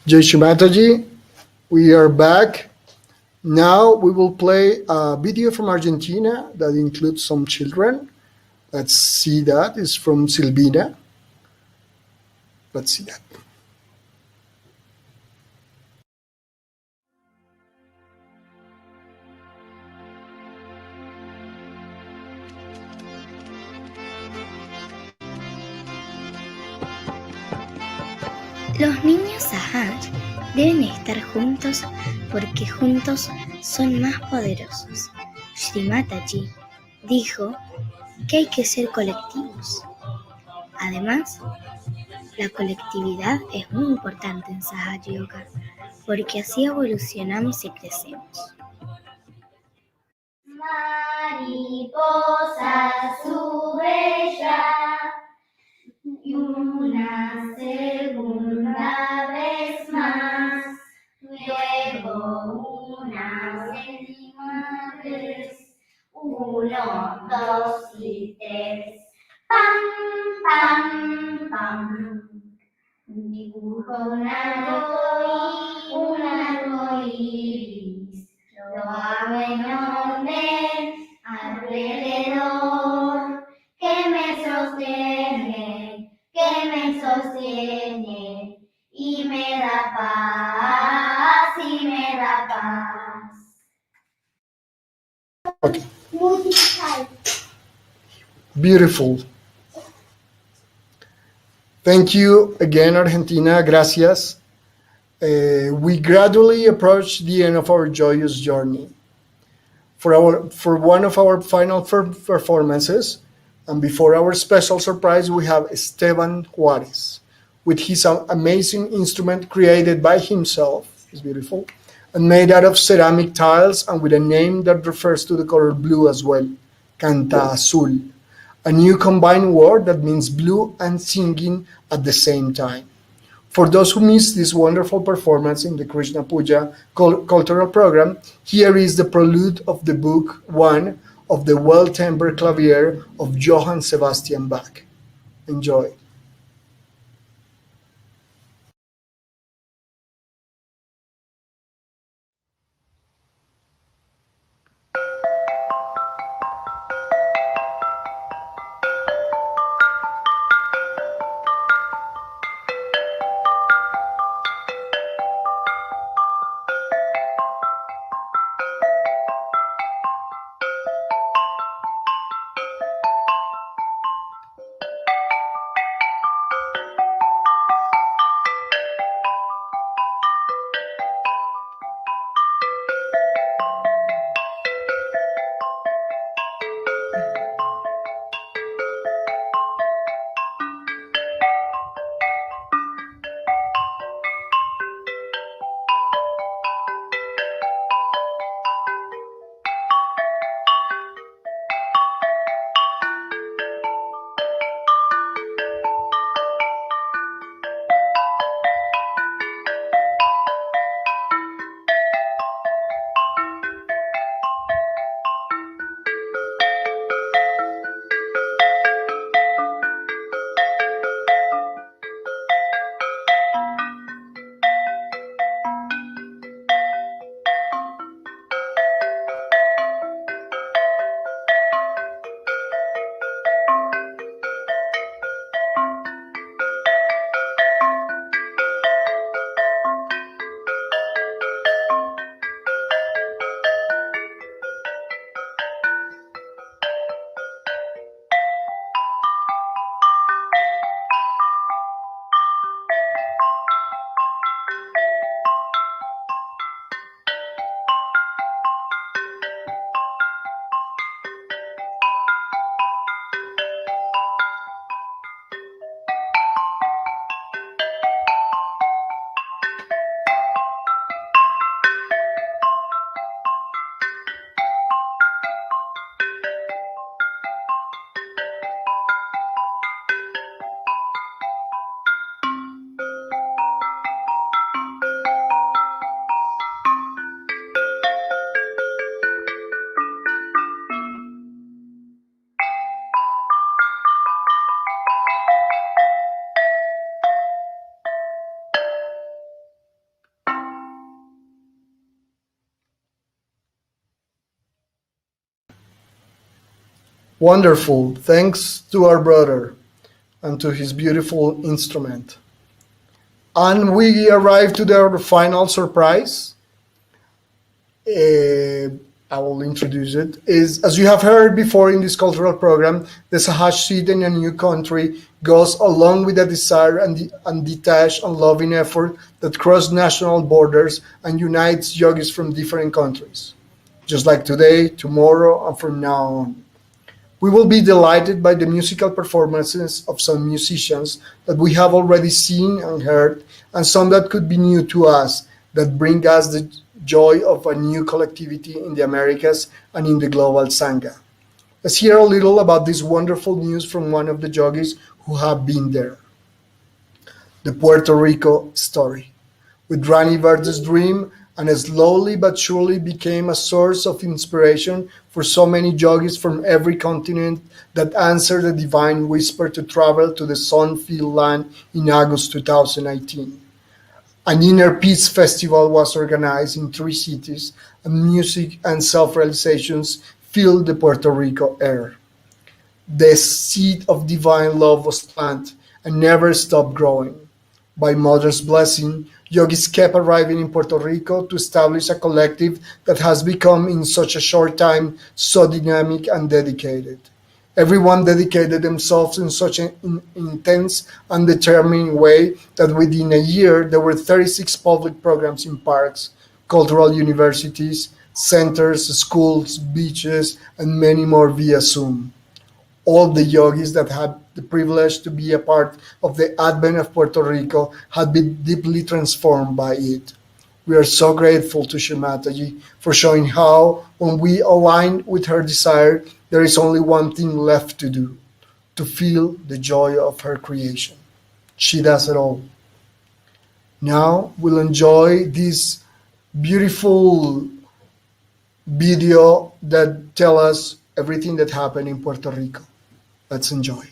Jai Shri Mataji, we are back. Now we will play a video from Argentina that includes some children. Let's see that. It's from Silvina. Let's see that. Los niños Sahaj deben estar juntos porque juntos son más poderosos. Shri Mataji dijo que hay que ser colectivos. Además, la colectividad es muy importante en Sahaja Yoga porque así evolucionamos y crecemos. Mariposa sube ya y una segunda vez más, luego una última vez, 1, 2 y 3, pam, pam, pam. Dibujo un arcoíris, lo hago en orden alrededor, que me sostiene y me da paz. Okay. Beautiful. Thank you again, Argentina. Gracias. We gradually approach the end of our joyous journey. For one of our final performances, and before our special surprise, we have Esteban Juarez with his amazing instrument created by himself. It's beautiful. And made out of ceramic tiles and with a name that refers to the color blue as well, Canta Azul, a new combined word that means blue and singing at the same time. For those who missed this wonderful performance in the Krishna Puja cultural program, here is the prelude of the book 1 of the Well-Tempered Clavier of Johann Sebastian Bach. Enjoy. Wonderful. Thanks to our brother and to his beautiful instrument. And we arrive to the final surprise. I will introduce it. Is, as you have heard before in this cultural program, the Sahaj sit in a new country goes along with a desire and undetached and loving effort that crosses national borders and unites yogis from different countries, just like today, tomorrow, and from now on. We will be delighted by the musical performances of some musicians that we have already seen and heard, and some that could be new to us, that bring us the joy of a new collectivity in the Americas and in the global Sangha. Let's hear a little about this wonderful news from one of the yogis who have been there. The Puerto Rico story. With Rani Verde's dream, and slowly but surely became a source of inspiration for so many yogis from every continent that answered the divine whisper to travel to the sun-filled land in August 2019. An inner peace festival was organized in 3 cities, and music and self-realizations filled the Puerto Rico air. The seed of divine love was planted and never stopped growing. By Mother's blessing, yogis kept arriving in Puerto Rico to establish a collective that has become in such a short time so dynamic and dedicated. Everyone dedicated themselves in such an intense and determined way that within a year there were 36 public programs in parks, cultural universities, centers, schools, beaches, and many more via Zoom. All the yogis that had the privilege to be a part of the advent of Puerto Rico had been deeply transformed by it. We are so grateful to Shri Mataji for showing how, when we align with her desire, there is only one thing left to do, to feel the joy of her creation. She does it all. Now we'll enjoy this beautiful video that tell us everything that happened in Puerto Rico. Let's enjoy.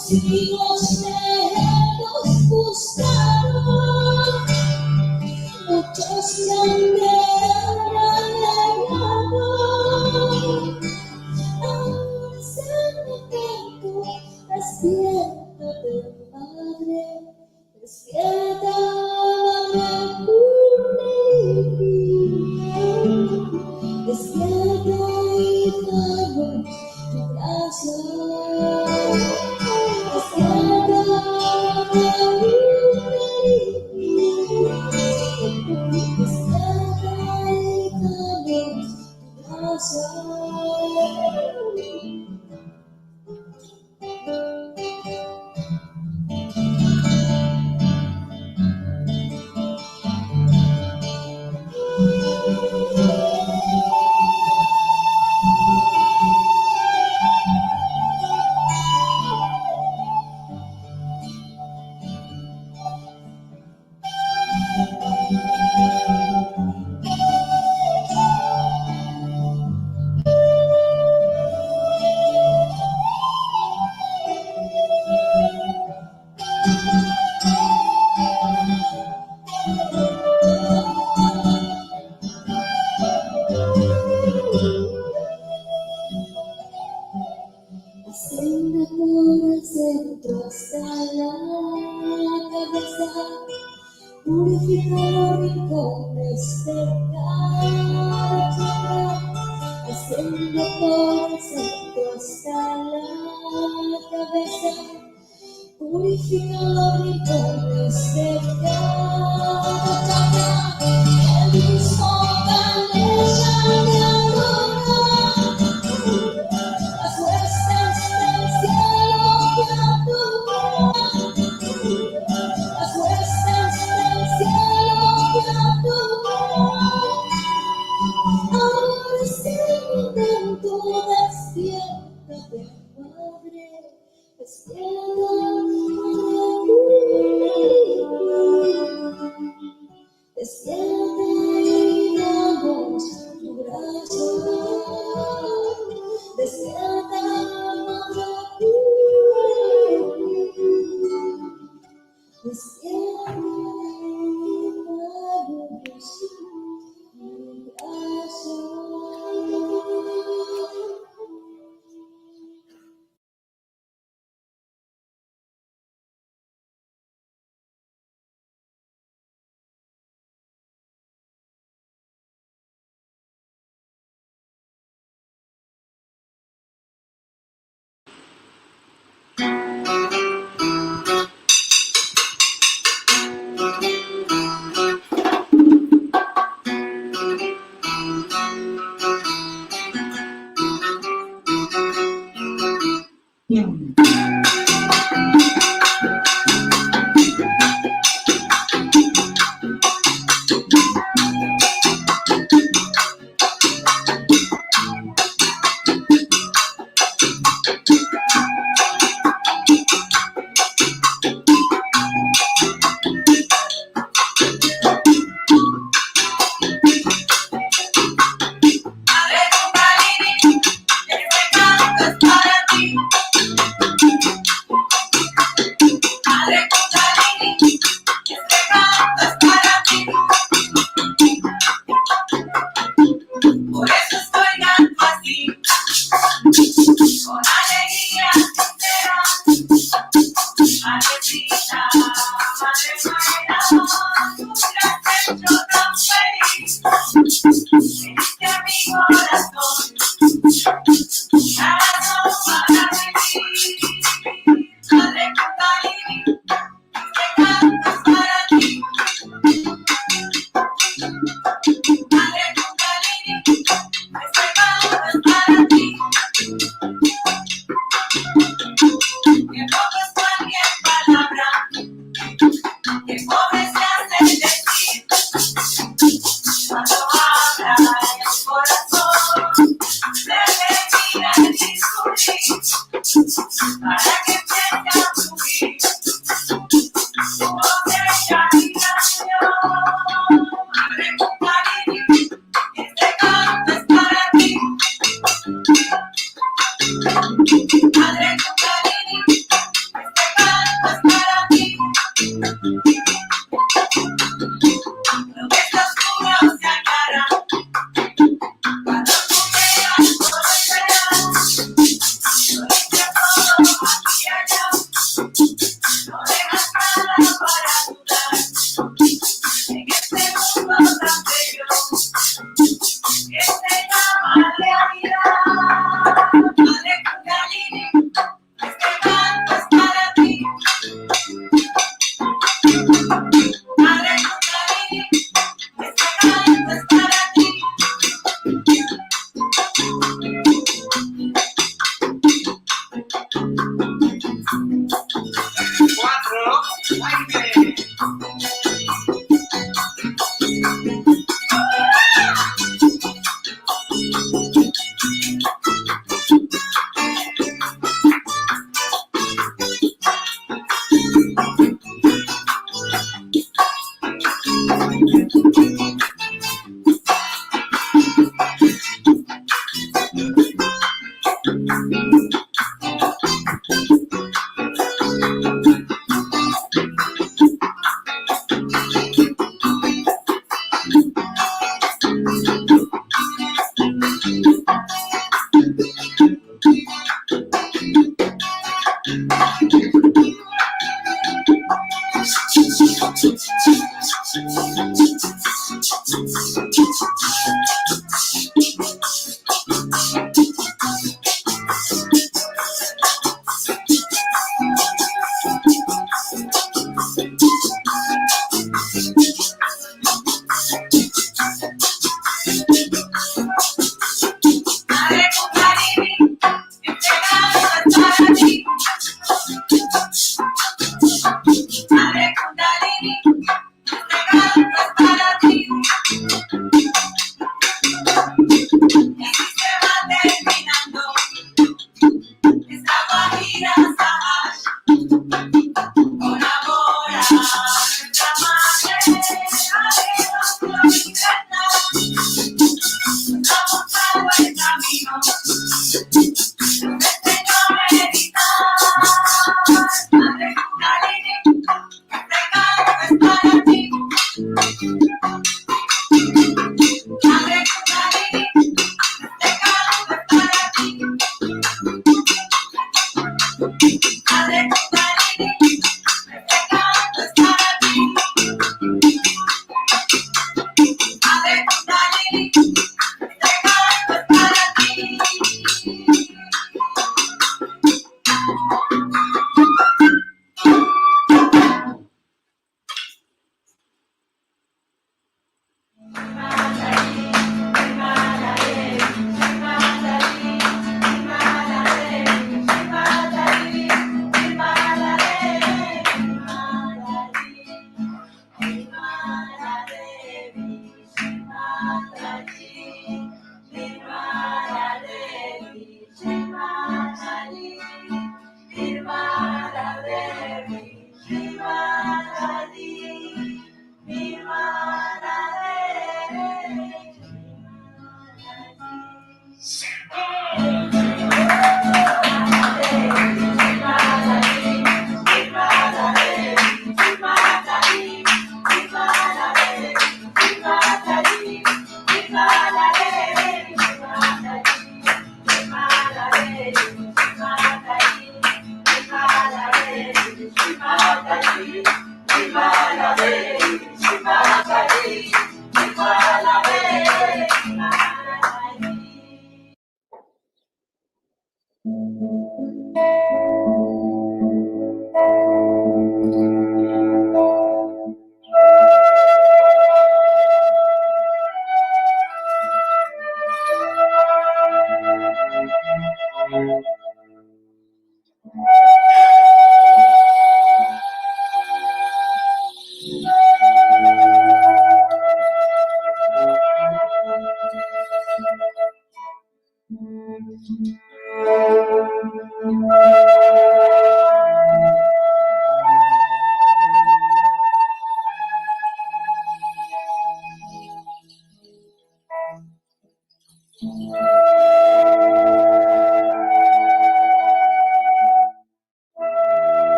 Siglos te hemos buscado, muchos me han negado. Ahora es el momento, despiértate, Padre, despierta, despierta y danos tu gracia. Asciende por el centro hasta la cabeza, purifica los rincones de cada chakra. Asciende por el centro hasta la cabeza, purifica los rincones de cada chakra. El mismo Ganesha te adora. Las huestes del cielo te adoran, las huestes del cielo te adoran. Ahora es el momento, despiértate, Padre, despierta y danos tu gracia. Despierta, despierta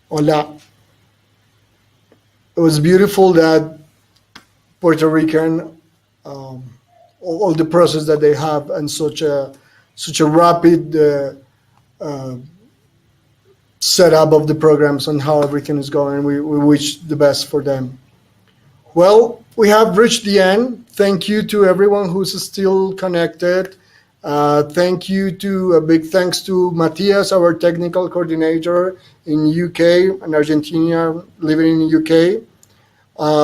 Hola. It was beautiful that Puerto Rican, all the process that they have, and such a rapid setup of the programs and how everything is going. We wish the best for them. Well, we have reached the end. Thank you to everyone who's still connected. Thank you to a big thanks to Matthias, our technical coordinator in UK and Argentina, living in UK.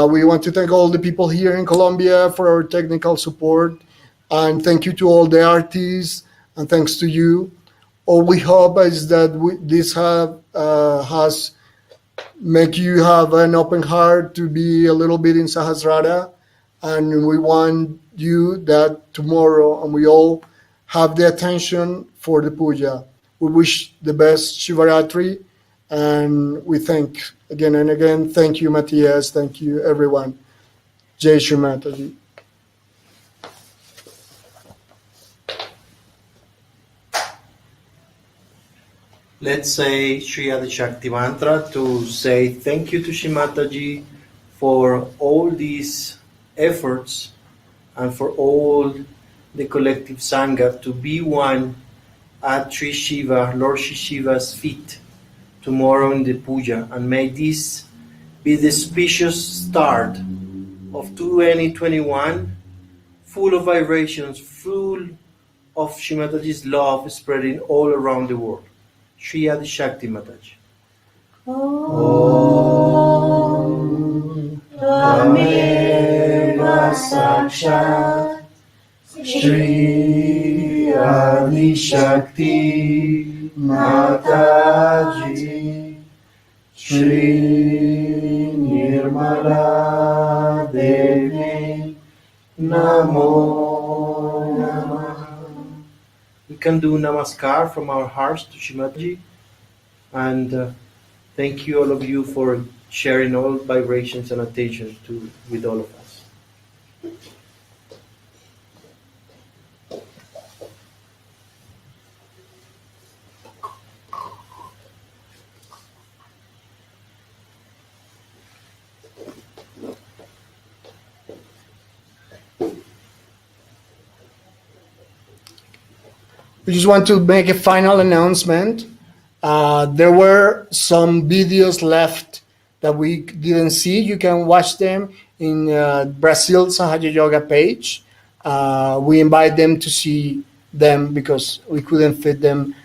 We want to thank all the people here in Colombia for our technical support, and thank you to all the artists, and thanks to you. All we hope is that this has make you have an open heart to be a little bit in Sahasrara, and we want you that tomorrow, and we all have the attention for the puja. We wish the best Shivaratri, and we thank again and again. Thank you, Matthias. Thank you, everyone. Jai Shri Mataji. Let's say Shri Adi Shakti mantra to say thank you to Shri Mataji for all these efforts and for all the collective Sangha to be one at Sri Shiva, Lord Shri Shiva's feet tomorrow in the puja, and may this be the auspicious start of 2021, full of vibrations, full of Shri Mataji's love spreading all around the world. Shri Adi Shakti Mataji. Om Tvameva Sakshat Shri Adi Shakti Mataji Shri Nirmala Devi Namo Namaha. We can do namaskar from our hearts to Shri Mataji, and thank you all of you for sharing all vibrations and attention with all of us. We just want to make a final announcement. There were some videos left that we didn't see, you can watch them in Brazil Sahaja Yoga page. We invite them to see them because we couldn't fit them,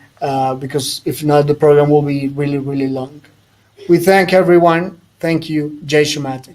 because if not, the program will be really, really long. We thank everyone. Thank you. Jai Shumata.